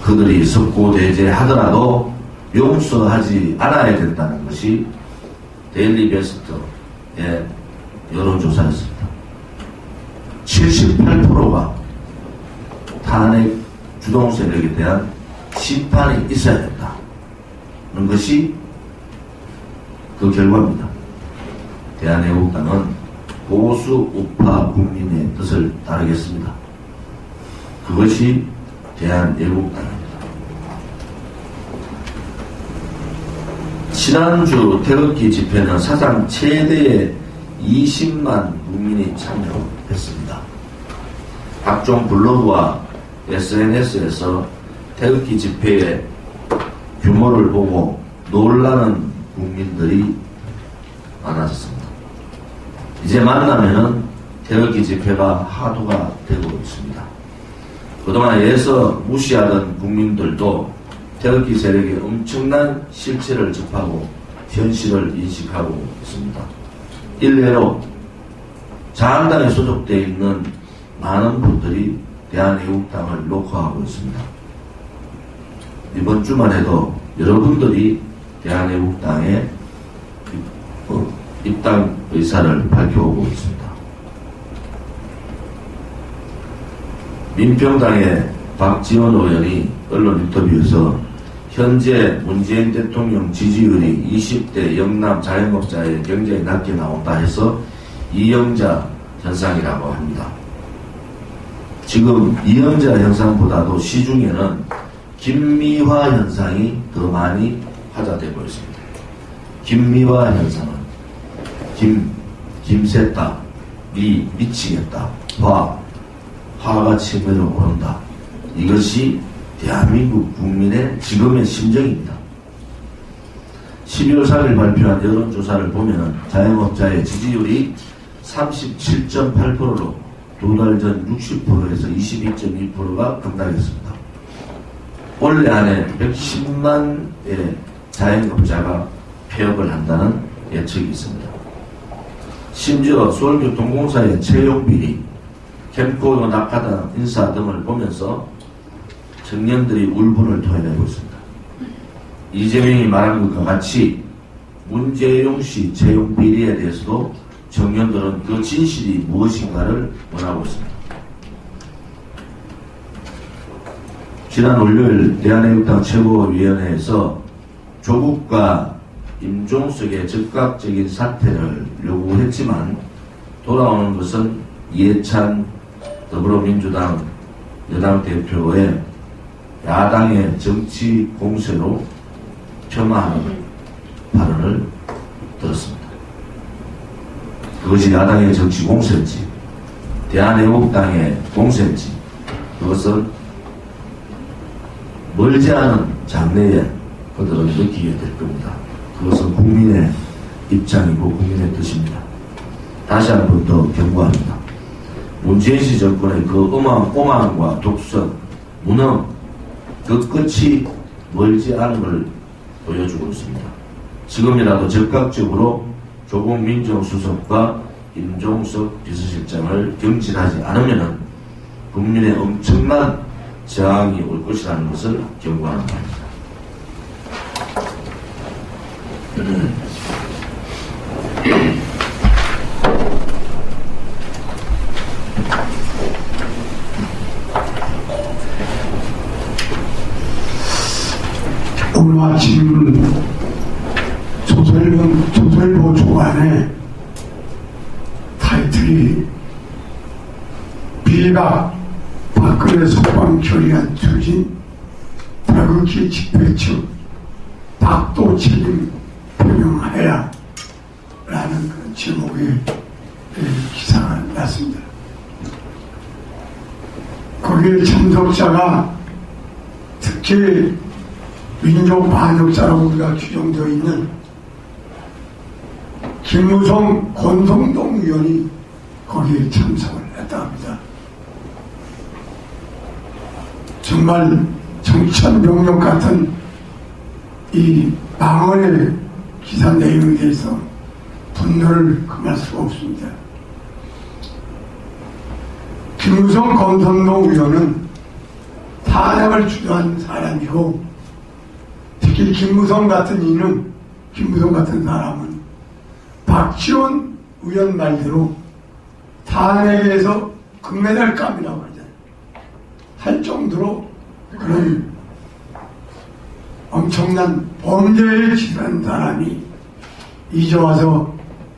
그들이 석고대죄하더라도 용서하지 않아야 된다는 것이 데일리 베스트의 여론조사였습니다. 78%가 탄핵 주동 세력에 대한 심판이 있어야 된다는 것이 그 결과입니다. 대한애국당은 보수 우파 국민의 뜻을 따르겠습니다. 그것이 대한애국당입니다. 지난주 태극기 집회는 사상 최대의 20만 국민이 참여했습니다. 각종 블로그와 SNS에서 태극기 집회의 규모를 보고 놀라는 국민들이 많아졌습니다. 이제 만나면은 태극기 집회가 하도가 되고 있습니다. 그동안 애써 무시하던 국민들도 태극기 세력의 엄청난 실체를 접하고 현실을 인식하고 있습니다. 일례로 자한당에 소속되어 있는 많은 분들이 대한애국당을 녹화하고 있습니다. 이번 주만 해도 여러분들이 대한애국당에 입당 의사를 밝혀오고 있습니다. 민평당의 박지원 의원이 언론 인터뷰에서 현재 문재인 대통령 지지율이 20대 영남 자영업자에 굉장히 낮게 나온다 해서 이영자 현상이라고 합니다. 지금 이영자 현상보다도 시중에는 김미화 현상이 더 많이 화제되고 있습니다. 김미화 현상은 김새다, 미치겠다, 화가 치밀어 오른다. 이것이 대한민국 국민의 지금의 심정입니다. 12월 3일 발표한 여론조사를 보면 자영업자의 지지율이 37.8%로 두 달 전 60%에서 22.2%가 급락했습니다. 올해 안에 110만의 자영업자가 폐업을 한다는 예측이 있습니다. 심지어 서울교통공사의 채용비리, 캠코더 낙하단 인사 등을 보면서 청년들이 울분을 토해내고 있습니다. 이재명이 말한 것과 같이 문재용 씨 채용 비리에 대해서도 청년들은 그 진실이 무엇인가를 원하고 있습니다. 지난 월요일 대한애국당 최고위원회에서 조국과 임종석의 즉각적인 사퇴를 요구했지만 돌아오는 것은 이해찬 더불어민주당 여당 대표의 야당의 정치 공세로 폄하하는 발언을 들었습니다. 그것이 야당의 정치 공세인지 대한애국당의 공세인지 그것은 멀지 않은 장래에 그들은 느끼게 될 겁니다. 그것은 국민의 입장이고 국민의 뜻입니다. 다시 한 번 더 경고합니다. 문재인 씨 정권의 그 오만과 독선, 무능, 그 끝이 멀지 않은 걸 보여주고 있습니다. 지금이라도 적극적으로 조국 민정수석과 임종석 비서실장을 경질하지 않으면 국민의 엄청난 저항이 올 것이라는 것을 경고하는 바입니다. 오늘 아침 조선일보 조간에 타이틀이 비박 박근혜 석방 결의안 추진 태극기 집회 측 박도 책임 표명하여라 라는 그런 제목의 기사가 났습니다. 거기에 참석자가 특히 민족 반역자라고 우리가 규정되어 있는 김무성 권성동 의원이 거기에 참석을 했다 합니다. 정말 정천병력 같은 이 망언의 기사 내용에 대해서 분노를 금할 수가 없습니다. 김무성 권성동 의원은 탄핵을 주도한 사람이고, 특히 김무성 같은 사람은 박지원 의원 말대로 탄핵에서 금메달감이라고 하잖아요. 할 정도로 그런 엄청난 범죄에 지도한 사람이 이제 와서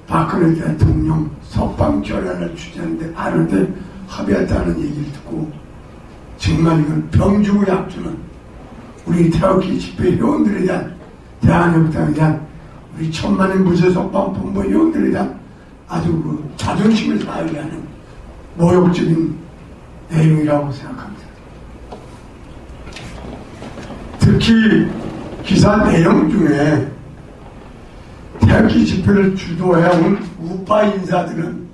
박근혜 대통령 석방 결의안을 추진하는데 하는데 합의했다는 얘기를 듣고 정말 이건 병주고 약주는 우리 태극기 집회 회원들에 대한 대한협당에 대한 우리 천만인 무죄 석방 본부 회원들에 대한 아주 그 자존심을 상하게 하는 모욕적인 내용이라고 생각합니다. 특히 기사 내용 중에 태극기 집회를 주도해온 우파 인사들은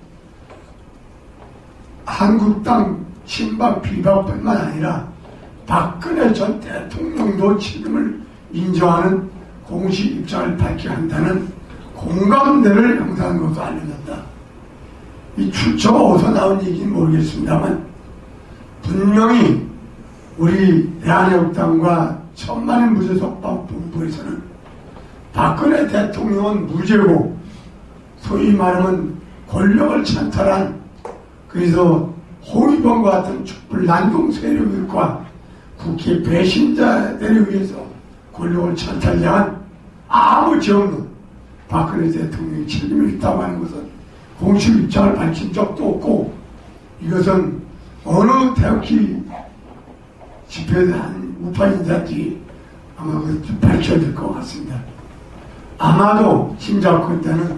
한국당 친박 비박뿐만 아니라 박근혜 전 대통령도 책임을 인정하는 공식 입장을 밝혀야 한다는 공감대를 형성한 것으로 알려졌다. 이 출처가 어디서 나온 얘기인지 모르겠습니다만 분명히 우리 대한협당과 천만인 무죄 석방 본부에서는 박근혜 대통령은 무죄고 소위 말하면 권력을 찬탈한, 그래서 홍위병과 같은 촛불 난동 세력과 국회 배신자들에 의해서 권력을 찬탈한 아무 죄 없는 박근혜 대통령이 책임을 있다고 하는 것은 공식 입장을 밝힌 적도 없고, 이것은 어느 태극기 집회에 한 우파 인사들이 아마 밝혀야 될 것 같습니다. 아마도 짐작컨대는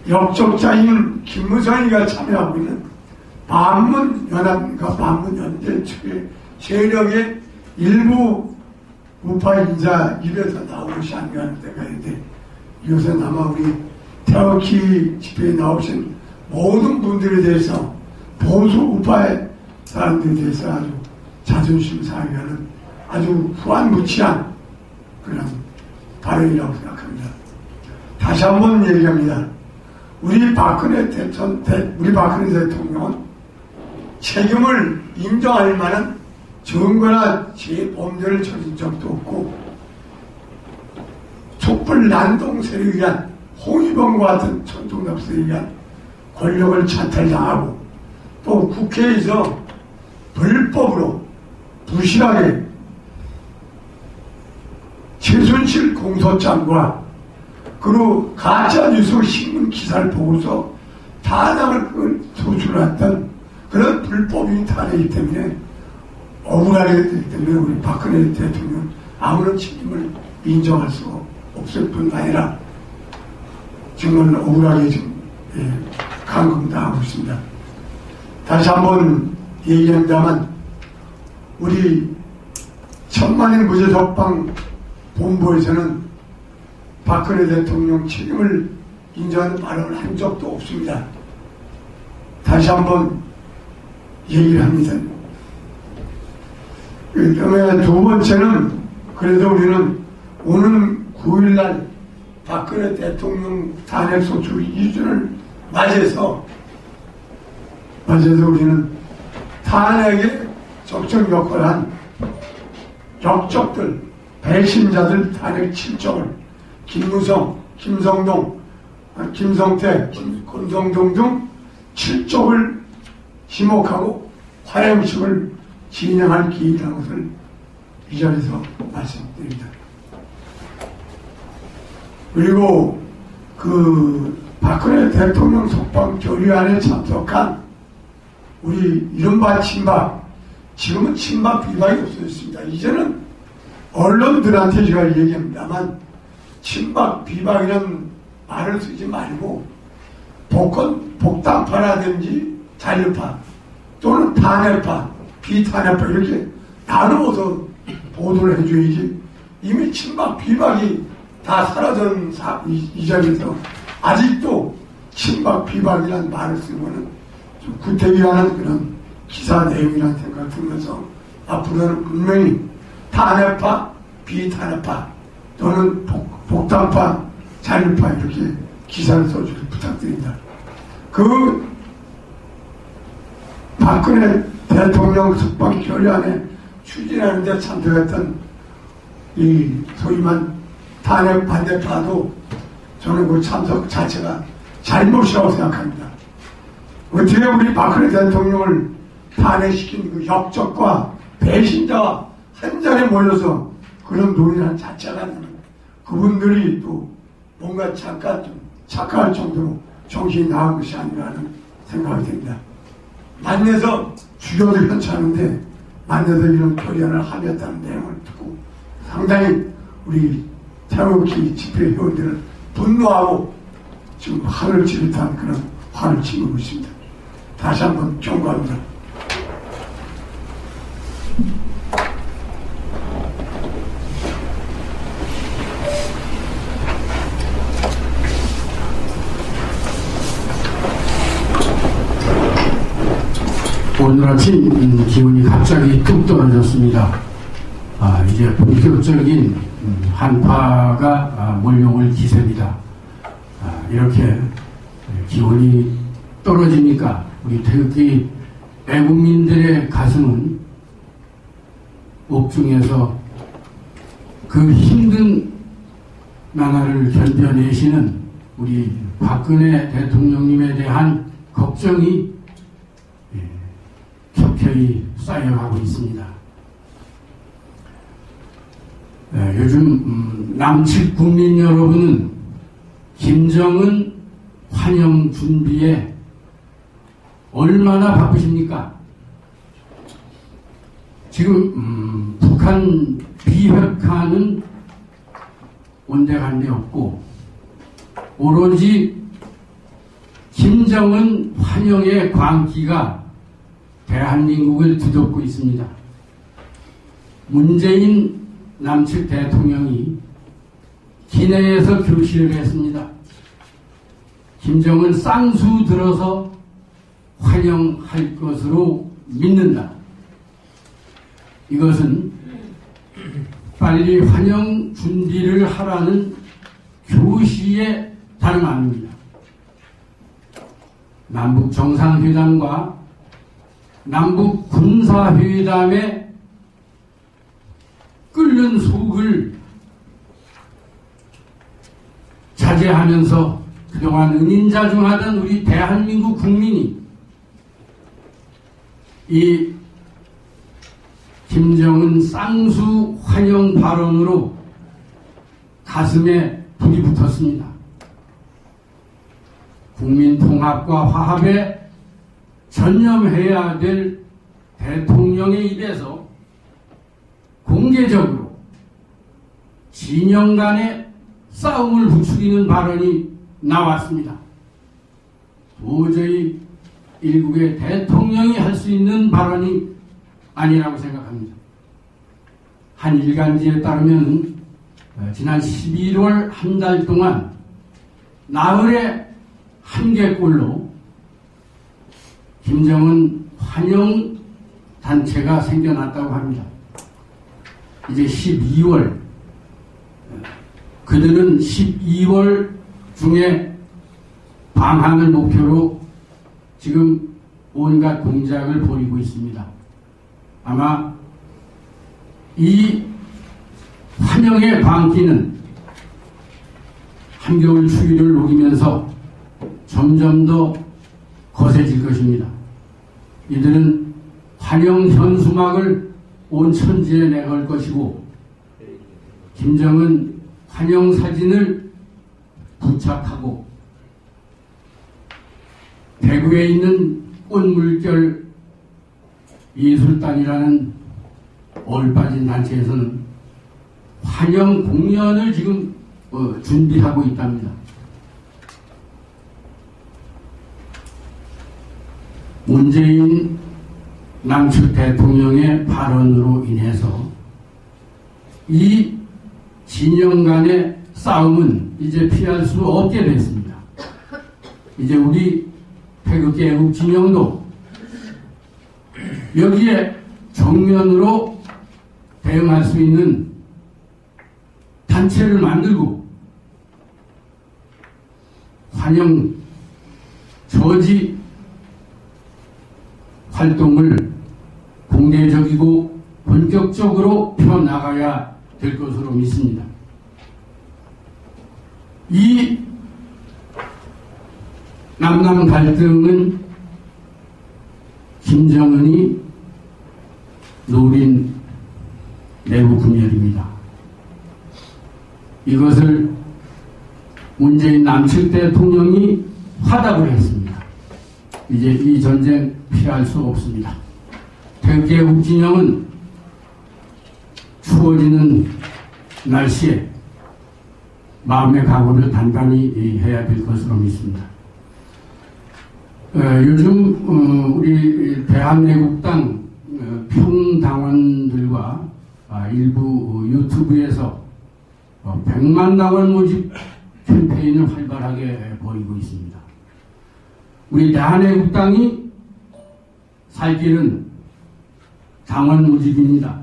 역적자인 김무성이가 참여하고 있는 반문연합과 반문연대 측의 세력의 일부 우파 인사 입에서 나온 것이 아닌가 하는 때가 있는데, 이것은 아마 우리 태극기 집회에 나오신 모든 분들에 대해서 보수 우파의 사람들에 대해서 아주 자존심 상하게 하는 아주 후한무치한 그런 발언이라고 생각합니다. 다시 한번 얘기합니다. 우리 박근혜 대통령은 책임을 인정할 만한 증거나 재범죄를 저진 적도 없고, 촛불 난동 세력에 의한 홍위병과 같은 천통납세에 의한 권력을 찬탈당하고, 또 국회에서 불법으로 부실하게 최순실 공소장과 그리고 가짜뉴스 신문 기사를 보고서 탄핵을 소출했던 그런 불법인 탄핵이기 때문에 억울하게 되기 때문에 우리 박근혜 대통령 아무런 책임을 인정할 수가 없을 뿐 아니라 정말 억울하게 지금 감금당하고 있습니다. 다시 한번 얘기합니다만 우리 천만인 무죄 석방 본부에서는 박근혜 대통령 책임을 인정하는 발언을 한 적도 없습니다. 다시 한번 얘기를 합니다. 그다음에 두 번째는, 그래도 우리는 오는 9일날 박근혜 대통령 탄핵소추 2주를 맞아서 우리는 탄핵에 적정 역할한 역적들, 배신자들 탄핵 7적을 김무성, 김성동, 김성태, 권성동 등 7적을 지목하고 화형식을 진행할 기일이라는 것을 이 자리에서 말씀드립니다. 그리고 그 박근혜 대통령 석방 결의안에 참석한 우리 이른바 친박, 지금은 친박 비박이 없어졌습니다. 이제는 언론들한테 제가 얘기합니다만 친박 비박이라는 말을 쓰지 말고 복당파라든지 잔류파 또는 탄핵파, 비탄핵파 이렇게 나누어서 보도를 해줘야지. 이미 친박 비박이 다 사라진 이 자리에서 아직도 친박 비박이라는 말을 쓰는 거는 좀 구태기하는 그런 기사 내용이라는 생각을 들면서 앞으로는 분명히 탄핵파, 비탄핵파 또는 복당파, 잔류파 이렇게 기사를 써주길 부탁드립니다. 그 박근혜 대통령 석방 결의안에 추진하는 데 참석했던 이 소위만 탄핵 반대파도 저는 그 참석 자체가 잘못이라고 생각합니다. 어떻게 우리 박근혜 대통령을 탄핵시킨 그 역적과 배신자와 한 자리에 모여서 그런 논의하는 자체가 그분들이 또 뭔가 잠깐 좀 착각할 정도로 정신이 나간 것이 아닌가 하는 생각이 듭니다. 만내서 죽여도 괜찮은데 만내서 이런 결의안을 하겠다는 내용을 듣고 상당히 우리 태극기 집회 회원들을 분노하고 지금 화를 지릿한 그런 화를 지르고 있습니다. 다시 한번 경고합니다. 오늘 아침 기온이 갑자기 뚝 떨어졌습니다. 이제 본격적인 한파가 몰려올 기세입니다. 이렇게 기온이 떨어지니까 우리 태극기 애국민들의 가슴은 옥중에서 그 힘든 나날을 견뎌내시는 우리 박근혜 대통령님에 대한 걱정이 켜켜이 쌓여가고 있습니다. 요즘 남측 국민 여러분은 김정은 환영 준비에 얼마나 바쁘십니까? 지금 북한 비핵화는 온데간데 없고 오로지 김정은 환영의 광기가 대한민국을 뒤덮고 있습니다. 문재인 남측 대통령이 기내에서 교시를 했습니다. 김정은 쌍수 들어서 환영할 것으로 믿는다. 이것은 빨리 환영 준비를 하라는 교시에 다름 아닙니다. 남북 정상회담과 남북 군사회담에 끓는 속을 자제하면서 그동안 은인자중하던 우리 대한민국 국민이 이 김정은 쌍수 환영 발언으로 가슴에 불이 붙었습니다. 국민 통합과 화합에 전념해야 될 대통령의 입에서 공개적으로 진영 간의 싸움을 부추기는 발언이 나왔습니다. 도저히 일국의 대통령이 할 수 있는 발언이 아니라고 생각합니다. 한 일간지에 따르면 지난 11월 한 달 동안 나흘에 한 개꼴로 김정은 환영 단체가 생겨났다고 합니다. 이제 12월, 그들은 12월 중에 방한을 목표로 지금 온갖 공작을 벌이고 있습니다. 아마 이 환영의 광기는 한겨울 추위를 녹이면서 점점 더 거세질 것입니다. 이들은 환영 현수막을 온 천지에 내걸 것이고 김정은 환영 사진을 부착하고 대구에 있는 꽃물결 예술단이라는 얼빠진 단체에서는 환영 공연을 지금 준비하고 있답니다. 문재인 남측 대통령의 발언으로 인해서 이 진영 간의 싸움은 이제 피할 수 없게 됐습니다. 이제 우리 태극기 애국 진영도 여기에 정면으로 대응할 수 있는 단체를 만들고 환영 저지 활동을 공개적이고 본격적으로 펴나가야 될 것으로 믿습니다. 이 남남 갈등은 김정은이 노린 내부 분열입니다. 이것을 문재인 남측 대통령이 화답을 했습니다. 이제 이 전쟁 피할 수 없습니다. 태극기 애국 진영은 추워지는 날씨에 마음의 각오를 단단히 해야 될 것으로 믿습니다. 요즘 우리 대한애국당 평당원들과 일부 유튜브에서 100만 당원 모집 캠페인을 활발하게 벌이고 있습니다. 우리 대한애국당이 살 길은 당원 모집입니다.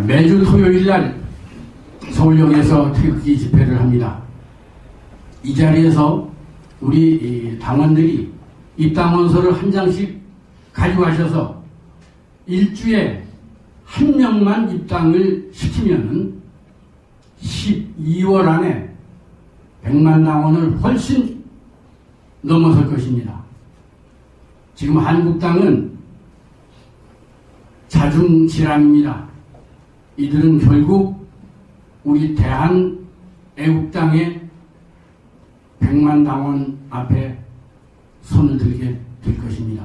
매주 토요일날 서울역에서 태극기 집회를 합니다. 이 자리에서 우리 당원들이 입당원서를 한 장씩 가져가셔서 일주에 한 명만 입당을 시키면 12월 안에 100만 당원을 훨씬 넘어설 것입니다. 지금 한국당은 자중질환입니다. 이들은 결국 우리 대한애국당의 100만 당원 앞에 손을 들게 될 것입니다.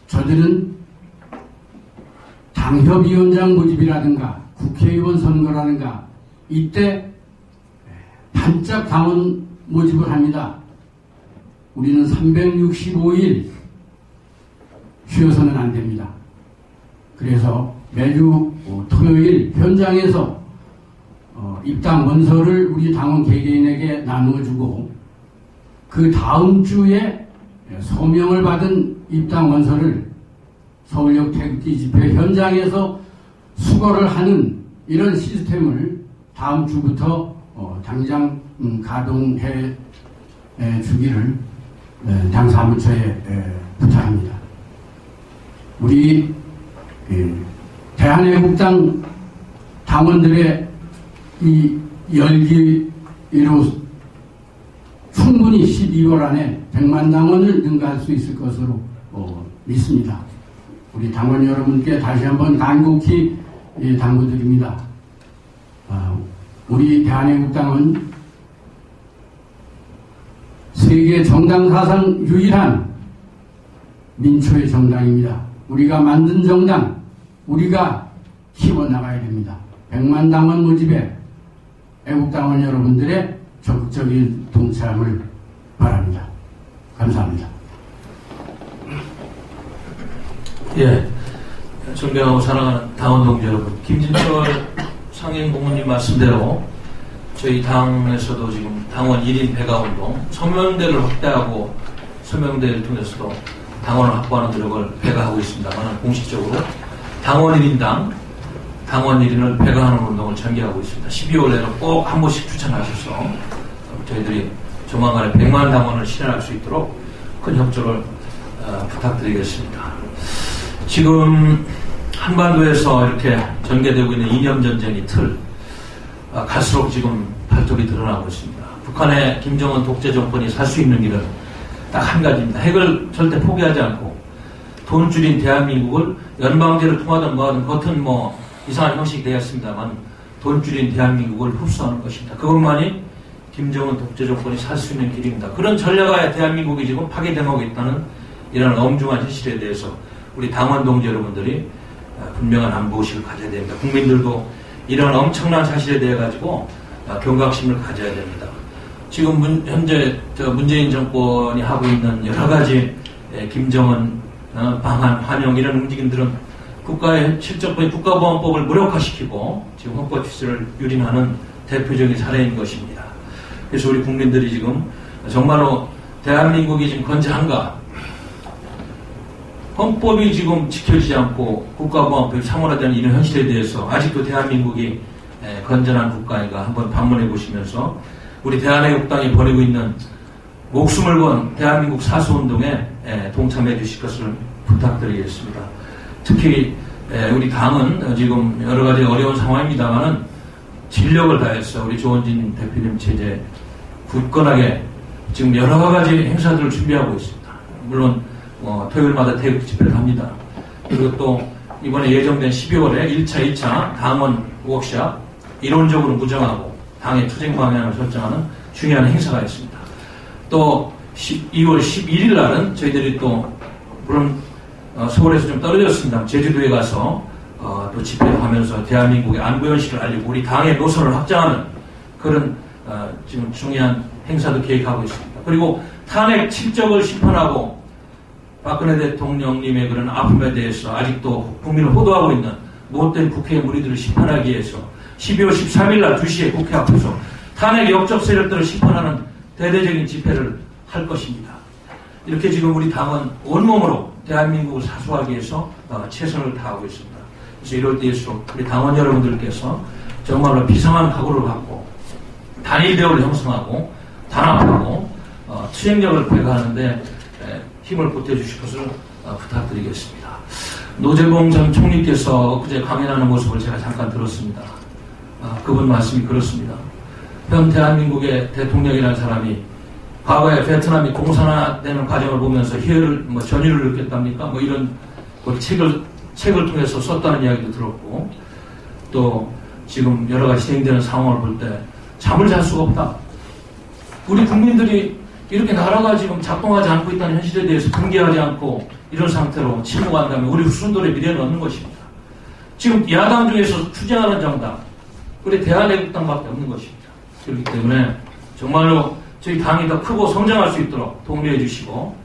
저들은 당협위원장 모집이라든가 국회의원 선거라든가 이때 반짝 당원 모집을 합니다. 우리는 365일 쉬어서는 안 됩니다. 그래서 매주 토요일 현장에서 입당 원서를 우리 당원 개개인에게 나누어주고 그 다음 주에 소명을 받은 입당 원서를 서울역 태극기 집회 현장에서 수거를 하는 이런 시스템을 다음 주부터 당장 가동해 주기를 당 사무처에 부탁합니다. 우리 대한애국당 당원들의 이 열기로 충분히 12월 안에 100만 당원을 능가할 수 있을 것으로 믿습니다. 우리 당원 여러분께 다시 한번 간곡히 당부드립니다. 우리 대한애국당은 세계 정당 사상 유일한 민초의 정당입니다. 우리가 만든 정당, 우리가 키워나가야 됩니다. 100만 당원 모집에 애국당원 여러분들의 적극적인 동참을 바랍니다. 감사합니다. 예, 존경하고 사랑하는 당원 동지 여러분, 김진철 상임고문님 말씀대로 저희 당에서도 지금 당원 1인 배가운동, 서명대를 확대하고 서명대를 통해서도 당원을 확보하는 노력을 배가하고 있습니다만 공식적으로 당원 1인당 당원 1인을 배가하는 운동을 전개하고 있습니다. 12월 내로 꼭 한 번씩 추천하셔서 저희들이 조만간에 100만 당원을 실현할 수 있도록 큰 협조를 부탁드리겠습니다. 지금 한반도에서 이렇게 전개되고 있는 이념전쟁의 틀, 갈수록 지금 발톱이 드러나고 있습니다. 북한의 김정은 독재 정권이 살 수 있는 길은 딱 한 가지입니다. 핵을 절대 포기하지 않고 돈줄인 대한민국을 연방제를 통하든 뭐하든 겉은 뭐 이상한 형식이 되었습니다만 돈줄인 대한민국을 흡수하는 것입니다. 그것만이 김정은 독재 정권이 살 수 있는 길입니다. 그런 전략하에 대한민국이 지금 파괴되고 있다는 이런 엄중한 현실에 대해서 우리 당원 동지 여러분들이 분명한 안보의식을 가져야 됩니다. 국민들도 이런 엄청난 사실에 대해 가지고 경각심을 가져야 됩니다. 지금 현재 문재인 정권이 하고 있는 여러 가지 김정은 방한, 환영 이런 움직임들은 국가의 실적인 국가보안법을 무력화시키고 지금 헌법 질서를 유린하는 대표적인 사례인 것입니다. 그래서 우리 국민들이 지금 정말로 대한민국이 지금 건재한가? 헌법이 지금 지켜지지 않고 국가보안법이 사물화되는 이런 현실에 대해서 아직도 대한민국이 건전한 국가인가 한번 방문해 보시면서 우리 대한애국당이 벌이고 있는 목숨을 건 대한민국 사수운동에 동참해 주실 것을 부탁드리겠습니다. 특히 우리 당은 지금 여러 가지 어려운 상황입니다만은 진력을 다해서 우리 조원진 대표님 체제 굳건하게 지금 여러 가지 행사들을 준비하고 있습니다. 물론 토요일마다 태극 집회를 합니다. 그리고 또 이번에 예정된 12월에 1차, 2차 당원 워크샵 이론적으로 무정하고 당의 투쟁 방향을 설정하는 중요한 행사가 있습니다. 또 2월 11일 날은 저희들이 또 물론 서울에서 좀 떨어졌습니다. 제주도에 가서 또 집회를 하면서 대한민국의 안보 현실을 알리고 우리 당의 노선을 확장하는 그런 지금 중요한 행사도 계획하고 있습니다. 그리고 탄핵 실적을 심판하고 박근혜 대통령님의 그런 아픔에 대해서 아직도 국민을 호도하고 있는 못된 국회의 무리들을 심판하기 위해서 12월 13일 날 2시에 국회 앞에서 탄핵 역적 세력들을 심판하는 대대적인 집회를 할 것입니다. 이렇게 지금 우리 당은 온몸으로 대한민국을 사수하기 위해서 최선을 다하고 있습니다. 그래서 이럴 때일수록 우리 당원 여러분들께서 정말로 비상한 각오를 갖고 단일 대우를 형성하고 단합하고 투쟁력을 배가하는데 힘을 보태주실 것을 부탁드리겠습니다. 노재봉 전 총리께서 엊그제 강연하는 모습을 제가 잠깐 들었습니다. 그분 말씀이 그렇습니다. 현 대한민국의 대통령이라는 사람이 과거에 베트남이 공산화되는 과정을 보면서 희열을 전율을 느꼈답니까? 이런 책을 통해서 썼다는 이야기도 들었고 또 지금 여러 가지 진행되는 상황을 볼 때 잠을 잘 수가 없다. 우리 국민들이 이렇게 나라가 지금 작동하지 않고 있다는 현실에 대해서 분개하지 않고 이런 상태로 침묵한다면 우리 후손들의 미래는 없는 것입니다. 지금 야당 중에서 투쟁하는 정당, 우리 대한애국당밖에 없는 것입니다. 그렇기 때문에 정말로 저희 당이 더 크고 성장할 수 있도록 독려해 주시고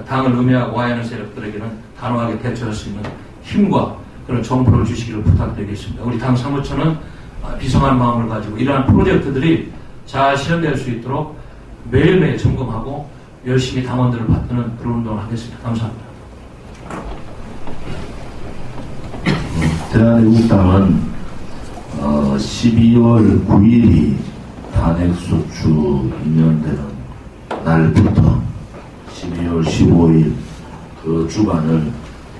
당을 음해하고 와해하는 세력들에게는 단호하게 대처할 수 있는 힘과 그런 정보를 주시기를 부탁드리겠습니다. 우리 당 사무처는 비상한 마음을 가지고 이러한 프로젝트들이 잘 실현될 수 있도록 매일매일 점검하고 열심히 당원들을 받드는 그런 운동을 하겠습니다. 감사합니다. 대한애국당은 12월 9일이 탄핵소추 2년 되는 날부터 12월 15일 그 주간을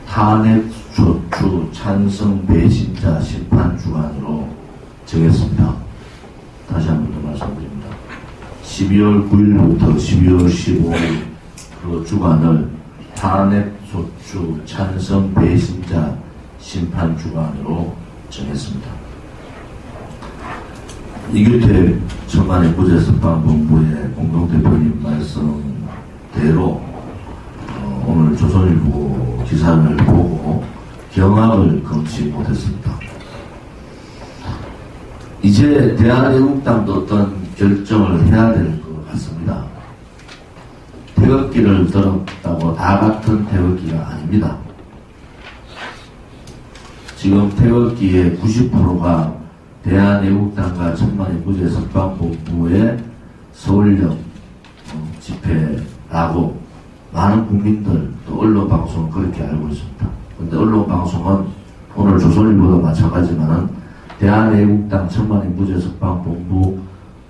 탄핵소추 찬성 배신자 심판 주간으로 정했습니다. 다시 한 번 더 말씀드립니다. 12월 9일부터 12월 15일 그 주간을 탄핵소추 찬성 배신자 심판 주간으로 정했습니다. 이규택 천만의 무죄석방본부의 공동대표님 말씀대로 오늘 조선일보 기사를 보고 경악을 금치 못했습니다. 이제 대한애국당도 어떤 결정을 해야 될 것 같습니다. 태극기를 들었다고 다 같은 태극기가 아닙니다. 지금 태극기의 90%가 대한애국당과 천만의 무죄석방본부의 서울역 집회라고 많은 국민들 또 언론방송은 그렇게 알고 있습니다. 그런데 언론방송은 오늘 조선일보도 마찬가지지만은 대한애국당 천만의 무죄석방본부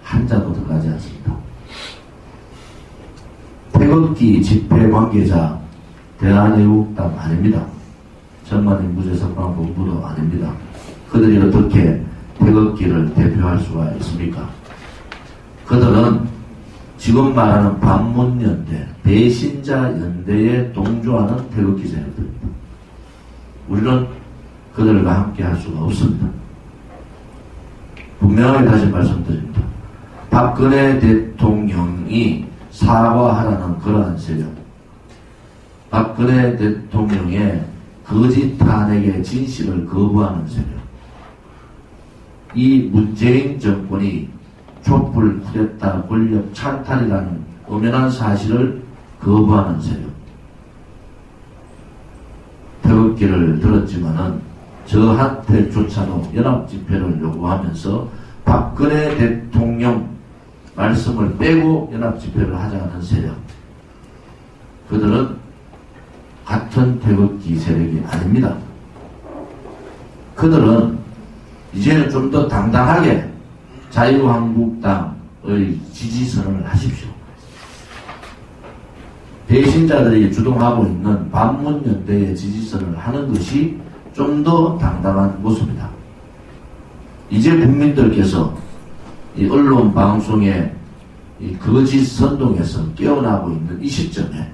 한자도 들어가지 않습니다. 태극기 집회 관계자 대한애국당 아닙니다. 천만의 무죄석방본부도 아닙니다. 그들이 어떻게 태극기를 대표할 수가 있습니까? 그들은 지금 말하는 반문연대, 배신자연대에 동조하는 태극기 세력들입니다. 우리는 그들과 함께 할 수가 없습니다. 분명하게 다시 말씀드립니다. 박근혜 대통령이 사과하라는 그러한 세력, 박근혜 대통령의 거짓 탄핵의 진실을 거부하는 세력, 이 문재인 정권이 촛불 쿠데타 권력 찬탈이라는 엄연한 사실을 거부하는 세력, 태극기를 들었지만은 저한테조차도 연합집회를 요구하면서 박근혜 대통령 말씀을 빼고 연합집회를 하자는 세력, 그들은 같은 태극기 세력이 아닙니다. 그들은 이제는 좀 더 당당하게 자유한국당의 지지선언을 하십시오. 배신자들이 주동하고 있는 반문연대의 지지선을 하는 것이 좀 더 당당한 모습이다. 이제 국민들께서 이 언론 방송의 이 거짓 선동에서 깨어나고 있는 이 시점에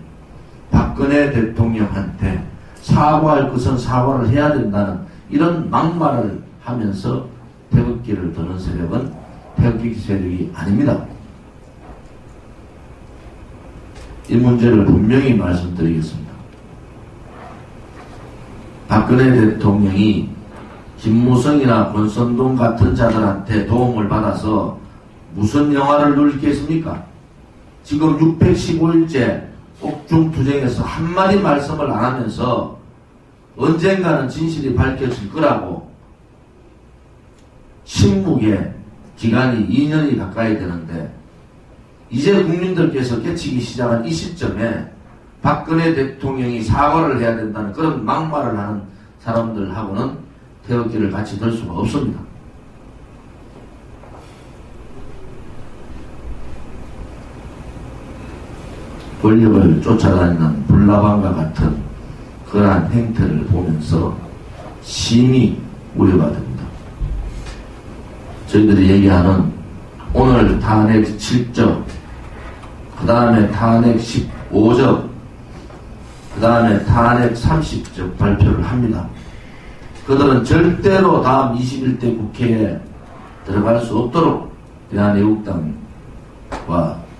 박근혜 대통령한테 사과할 것은 사과를 해야 된다는 이런 막말을 하면서 태극기를 드는 세력은 태극기 세력이 아닙니다. 이 문제를 분명히 말씀드리겠습니다. 박근혜 대통령이 김무성이나 권선동 같은 자들한테 도움을 받아서 무슨 영화를 누리겠습니까? 지금 615일째 옥중투쟁에서 한마디 말씀을 안 하면서 언젠가는 진실이 밝혀질 거라고 침묵의 기간이 2년이 가까이 되는데 이제 국민들께서 깨치기 시작한 이 시점에 박근혜 대통령이 사과를 해야 된다는 그런 막말을 하는 사람들하고는 태극기를 같이 들 수가 없습니다. 권력을 쫓아다니는 불나방과 같은 그러한 행태를 보면서 심히 우려가 됩니다. 저희들이 얘기하는 오늘 탄핵 7적, 그 다음에 탄핵 15적, 그 다음에 탄핵 30적 발표를 합니다. 그들은 절대로 다음 21대 국회에 들어갈 수 없도록 대한애국당과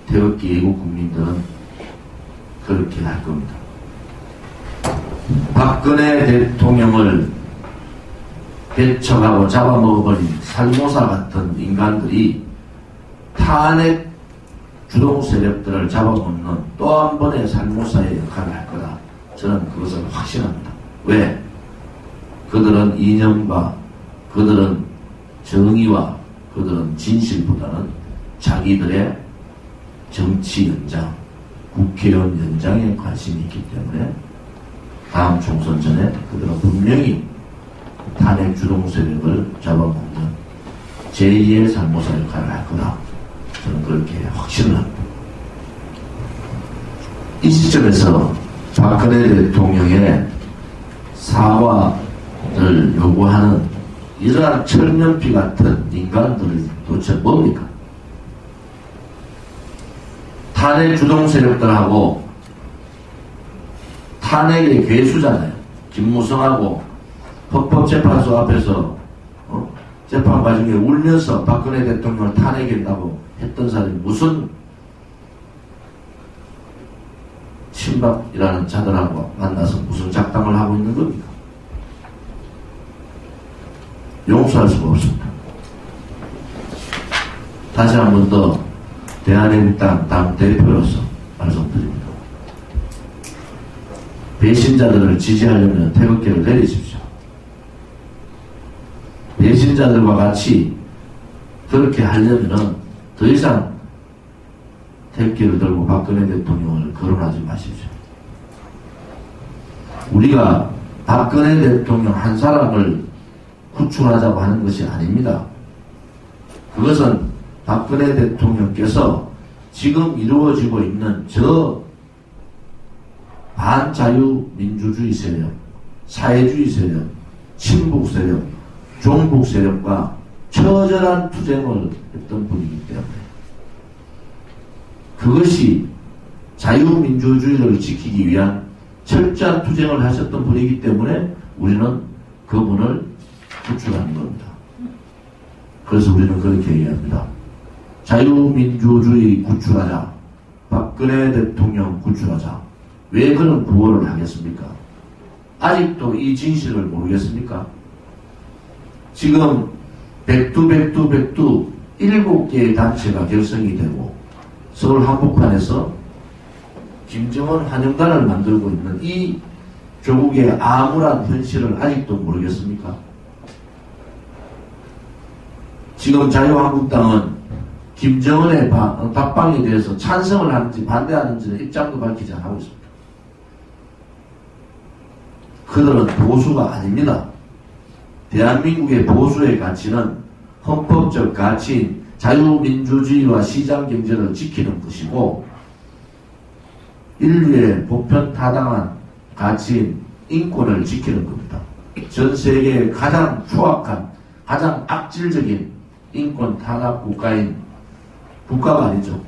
태극기 애국 국민들은 그렇게 할 겁니다. 박근혜 대통령을 배척하고 잡아먹어버린 살모사 같은 인간들이 탄핵 주동 세력들을 잡아먹는 또 한 번의 살모사의 역할을 할 거다. 저는 그것을 확신합니다. 왜? 그들은 이념과 그들은 정의와 그들은 진실보다는 자기들의 정치 연장, 국회의원 연장에 관심이 있기 때문에 다음 총선 전에 그들은 분명히 탄핵 주동 세력을 잡아먹는 제2의 살모사 역할을 할 거다. 저는 그렇게 확신을 합니다. 이 시점에서 박근혜 대통령의 사과를 요구하는 이러한 철면피 같은 인간들이 도대체 뭡니까? 탄핵 주동 세력들하고 탄핵의 괴수잖아요. 김무성하고 헌법재판소 앞에서 재판 과정에 울면서 박근혜 대통령을 탄핵한다고 했던 사람이 무슨 친박이라는 자들하고 만나서 무슨 작당을 하고 있는 겁니까? 용서할 수가 없습니다. 다시 한 번 더 대한애국당 당 대표로서 말씀드립니다. 배신자들을 지지하려면 태극기를 내리십시오. 배신자들과 같이 그렇게 하려면 더 이상 태극기를 들고 박근혜 대통령을 거론하지 마십시오. 우리가 박근혜 대통령 한 사람을 구출하자고 하는 것이 아닙니다. 그것은 박근혜 대통령께서 지금 이루어지고 있는 저 반자유민주주의 세력, 사회주의 세력, 친북 세력, 종북 세력과 처절한 투쟁을 했던 분이기 때문에 그것이 자유민주주의를 지키기 위한 철저한 투쟁을 하셨던 분이기 때문에 우리는 그분을 구출하는 겁니다. 그래서 우리는 그렇게 얘기합니다. 자유민주주의 구출하자. 박근혜 대통령 구출하자. 왜 그런 구호를 하겠습니까? 아직도 이 진실을 모르겠습니까? 지금 백두 7개의 단체가 결성이 되고 서울 한복판에서 김정은 환영단을 만들고 있는 이 조국의 암울한 현실을 아직도 모르겠습니까? 지금 자유한국당은 김정은의 답방에 대해서 찬성을 하는지 반대하는지는 입장도 밝히지 않고 있습니다. 그들은 보수가 아닙니다. 대한민국의 보수의 가치는 헌법적 가치인 자유민주주의와 시장경제를 지키는 것이고 인류의 보편타당한 가치인 인권을 지키는 겁니다. 전 세계의 가장 추악한, 가장 악질적인 인권 탄압 국가가 아니죠.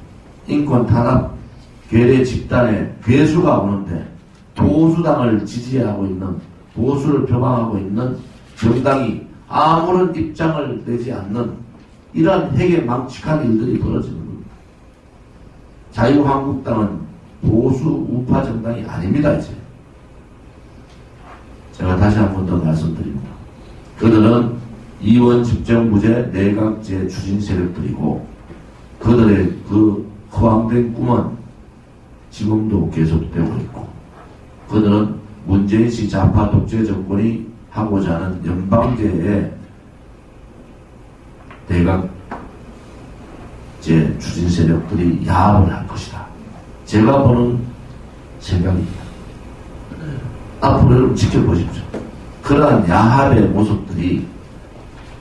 인권 탄압 괴뢰 집단의 괴수가 오는데 보수당을 지지하고 있는, 보수를 표방하고 있는 정당이 아무런 입장을 내지 않는 이러한 핵에 망측한 일들이 벌어지는 겁니다. 자유한국당은 보수 우파 정당이 아닙니다. 이제 제가 다시 한 번 더 말씀드립니다. 그들은 이원 집정부제 내각제 추진 세력들이고 그들의 그 허황된 꿈은 지금도 계속되고 있고 그들은 문재인씨 좌파 독재 정권이 하고자 하는 연방제의 내각제 추진 세력들이 야합을 할 것이다. 제가 보는 생각입니다. 앞으로 여러분 지켜보십시오. 그러한 야합의 모습들이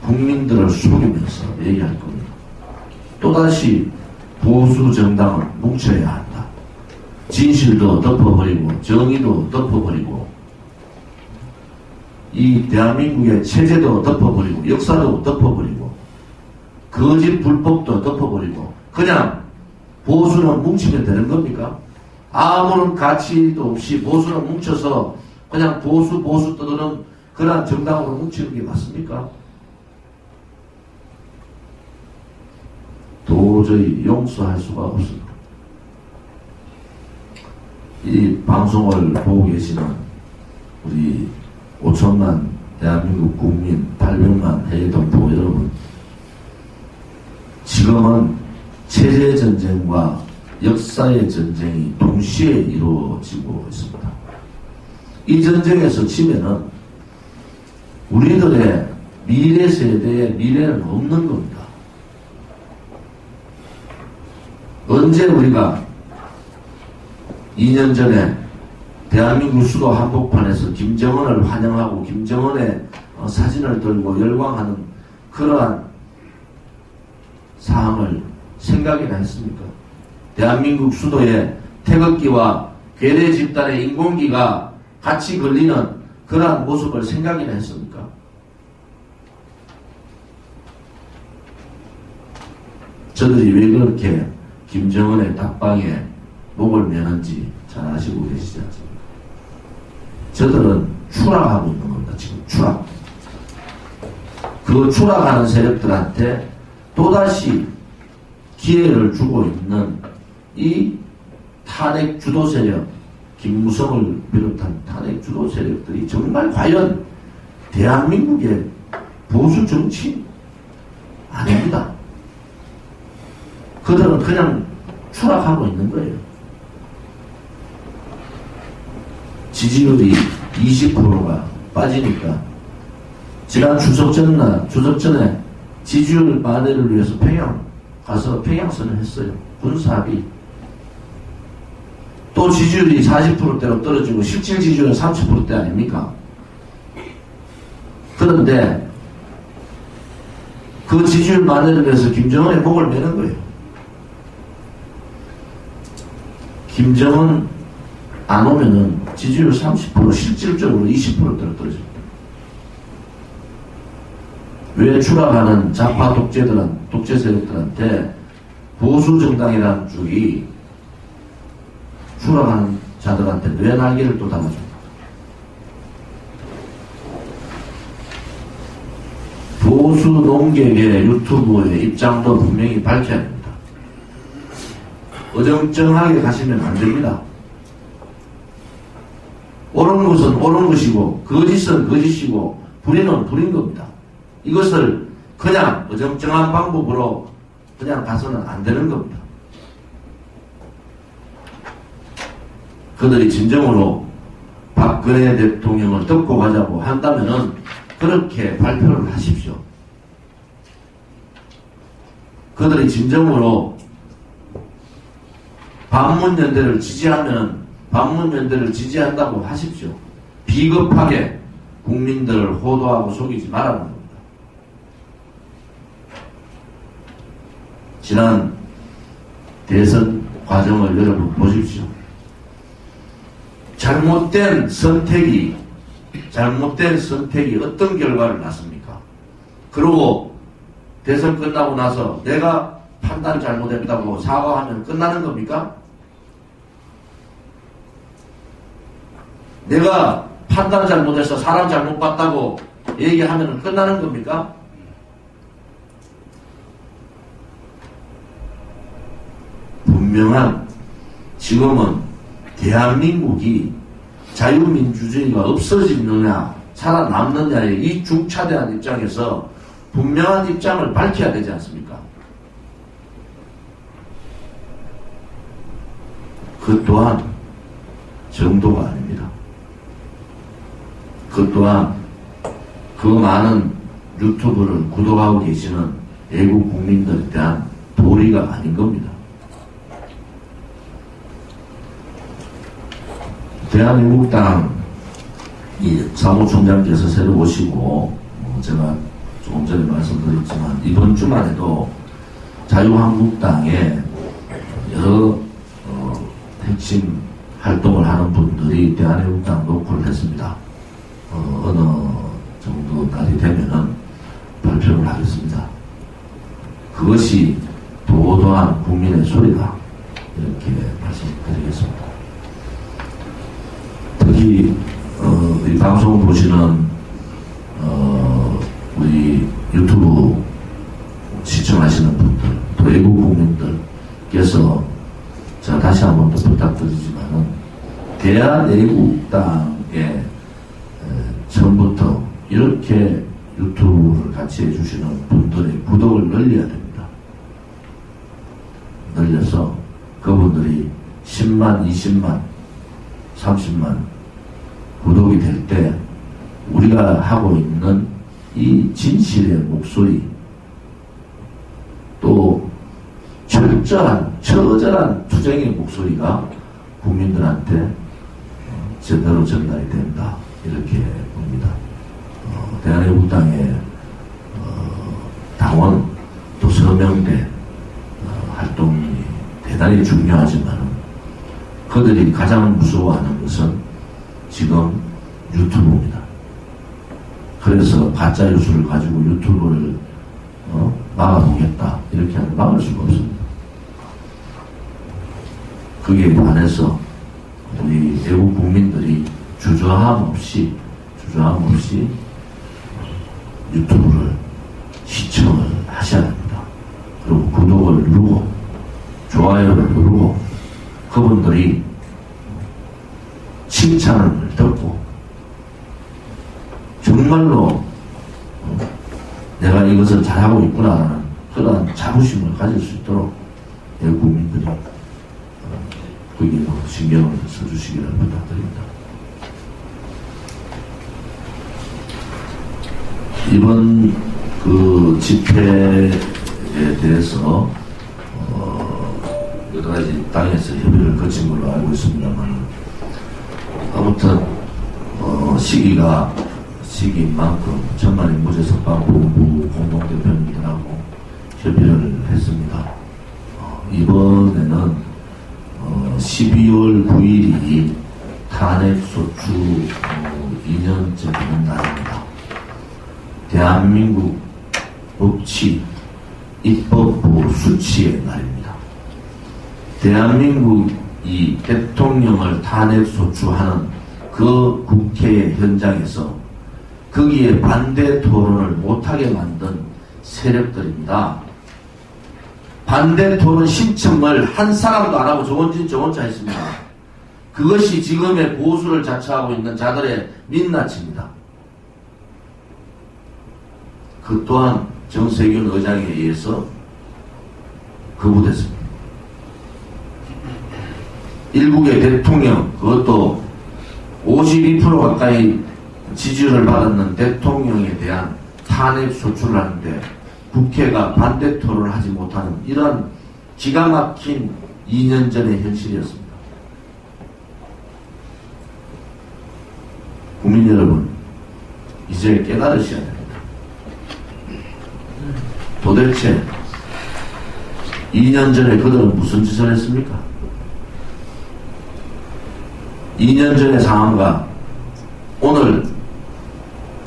국민들을 속이면서 얘기할 겁니다. 또다시 보수 정당은 뭉쳐야 한다. 진실도 덮어버리고 정의도 덮어버리고 이 대한민국의 체제도 덮어버리고 역사도 덮어버리고 거짓 불법도 덮어버리고 그냥 보수는 뭉치면 되는 겁니까? 아무런 가치도 없이 보수는 뭉쳐서 그냥 보수 떠드는 그러한 정당으로 뭉치는 게 맞습니까? 도저히 용서할 수가 없습니다. 이 방송을 보고 계시는 우리 5천만 대한민국 국민 800만 해외 동포 여러분, 지금은 체제 전쟁과 역사의 전쟁이 동시에 이루어지고 있습니다. 이 전쟁에서 지면은 우리들의 미래 세대의 미래는 없는 겁니다. 언제 우리가 2년 전에 대한민국 수도 한복판에서 김정은을 환영하고 김정은의 사진을 들고 열광하는 그러한 사항을 생각이나 했습니까? 대한민국 수도에 태극기와 괴뢰 집단의 인공기가 같이 걸리는 그러한 모습을 생각이나 했습니까? 저들이 왜 그렇게 김정은의 답방에 목을 매는지 잘 아시고 계시지 않습니까? 저들은 추락하고 있는 겁니다. 지금 추락. 그 추락하는 세력들한테 또다시 기회를 주고 있는 이 탄핵 주도 세력, 김무성을 비롯한 탄핵 주도 세력들이 정말 과연 대한민국의 보수 정치 아닙니다. 그들은 그냥 추락하고 있는 거예요. 지지율이 20%가 빠지니까 지난 추석 전에 지지율 만회를 위해서 평양 가서 평양선을 했어요. 군사합의. 또 지지율이 40%대로 떨어지고 실질 지지율은 30%대 아닙니까? 그런데 그 지지율 만회를 위해서 김정은의 목을 매는 거예요. 김정은 안 오면은 지지율 30% 실질적으로 20% 떨어집니다. 왜 추락하는 좌파 독재 세력들한테 보수 정당이라는 쪽이 추락하는 자들한테 뇌 날개를 또 달아줍니다. 보수 농객의 유튜브의 입장도 분명히 밝혀야 됩니다. 어정쩡하게 가시면 안 됩니다. 옳은 것은 옳은 것이고 거짓은 거짓이고 불의는 불인 겁니다. 이것을 그냥 어정쩡한 방법으로 그냥 가서는 안 되는 겁니다. 그들이 진정으로 박근혜 대통령을 덮고 가자고 한다면은 그렇게 발표를 하십시오. 그들이 진정으로 반문연대를 지지하면 반문연대를 지지한다고 하십시오. 비겁하게 국민들을 호도하고 속이지 말라는 겁니다. 지난 대선 과정을 여러분 보십시오. 잘못된 선택이 어떤 결과를 낳습니까? 그리고 대선 끝나고 나서 내가 판단 잘못했다고 사과하면 끝나는 겁니까? 내가 판단 잘못해서 사람 잘못 봤다고 얘기하면 끝나는 겁니까? 분명한 지금은 대한민국이 자유민주주의가 없어지느냐 살아남느냐의 이 중차대한 입장에서 분명한 입장을 밝혀야 되지 않습니까? 그 또한 정도가 아닙니다. 그 또한 그 많은 유튜브를 구독하고 계시는 애국 국민들에 대한 도리가 아닌 겁니다. 대한민국당 이 사무총장께서 새로 오시고 제가 조금 전에 말씀드렸지만 이번 주말에도 자유한국당에 여러 핵심 활동을 하는 분들이 대한민국당 녹화를 했습니다. 어느 정도 날이 되면은 발표를 하겠습니다. 그것이 도도한 국민의 소리다. 이렇게 말씀드리겠습니다. 특히 이 방송을 보시는 우리 유튜브 시청하시는 분들 또 외국 국민들께서 제가 다시 한 번 더 부탁드리지만은 대한애국당에 처음부터 이렇게 유튜브를 같이 해주시는 분들의 구독을 늘려야 됩니다. 늘려서 그분들이 10만, 20만, 30만 구독이 될 때 우리가 하고 있는 이 진실의 목소리 또 처절한 투쟁의 목소리가 국민들한테 제대로 전달이 된다 이렇게 봅니다. 대한애국당의 당원 또 서명대 활동이 대단히 중요하지만 그들이 가장 무서워하는 것은 지금 유튜브입니다. 그래서 가짜 뉴스를 가지고 유튜브를 막아보겠다 이렇게 하면 막을 수가 없습니다. 거기에 반해서 우리 외국 국민들이 주저함 없이 유튜브를 시청을 하셔야 됩니다. 그리고 구독을 누르고 좋아요를 누르고 그분들이 칭찬을 듣고 정말로 내가 이것을 잘하고 있구나라는 그런 자부심을 가질 수 있도록 외국 국민들이 거기에 신경을 써주시기를 부탁드립니다. 이번 그 집회에 대해서 여러 가지 당에서 협의를 거친 걸로 알고 있습니다만 아무튼 시기가 시기인 만큼 천만의 무죄석방본부 공동대표님들하고 협의를 했습니다. 이번에는 12월 9일이 탄핵소추 2년째 되는 날입니다. 대한민국 법치, 입법부 수치의 날입니다. 대한민국이 대통령을 탄핵소추하는 그 국회의 현장에서 거기에 반대 토론을 못하게 만든 세력들입니다. 반대 토론 신청을 한 사람도 안 하고 저 혼자 했습니다. 그것이 지금의 보수를 자처하고 있는 자들의 민낯입니다. 그 또한 정세균 의장에 의해서 거부됐습니다. 일국의 대통령, 그것도 52% 가까이 지지를 받았는 대통령에 대한 탄핵 소추를 하는데 국회가 반대 토론을 하지 못하는 이런 기가 막힌 2년 전의 현실이었습니다. 국민 여러분, 이제 깨달으셔야 됩니다. 도대체 2년 전에 그들은 무슨 짓을 했습니까? 2년 전의 상황과 오늘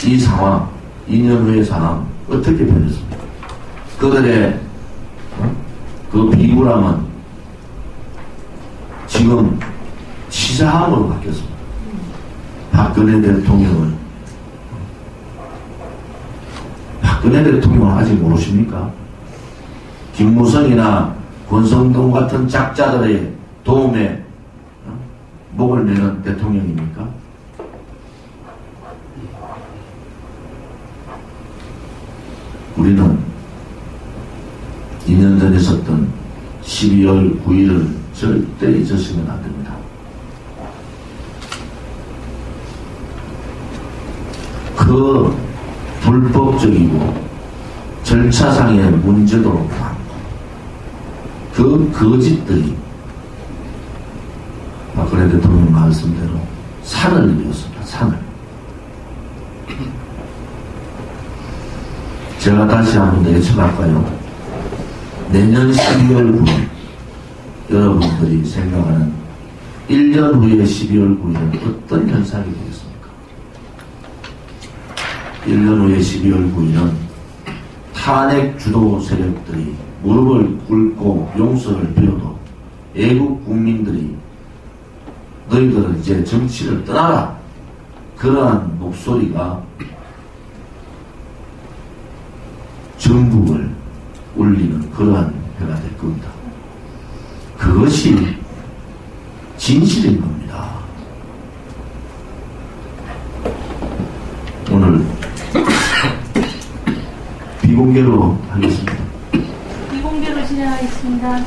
이 상황, 2년 후의 상황 어떻게 변했습니까? 그들의 그 비굴함은 지금 치사함으로 바뀌었습니다. 박근혜 대통령을 아직 모르십니까? 김무성이나 권성동 같은 작자들의 도움에 목을 내는 대통령입니까? 우리는 2년 전에 있었던 12월 9일을 절대 잊으시면 안 됩니다. 그 불법적이고 절차상의 문제도 많고 그 거짓들이 박근혜 대통령 말씀대로 산을 이었습니다. 산을. 제가 다시 한번 예측할까요? 내년 12월 9일 여러분들이 생각하는 1년 후에 12월 9일은 어떤 현상이 되겠습니까? 1년 후에 12월 9일은 탄핵 주도 세력들이 무릎을 꿇고 용서를 빌어도 애국 국민들이 너희들은 이제 정치를 떠나라, 그러한 목소리가 전국을 울리는 그러한 해가 될 겁니다. 그것이 진실인 겁니다. 오늘 비공개로 하겠습니다. 비공개로 진행하겠습니다.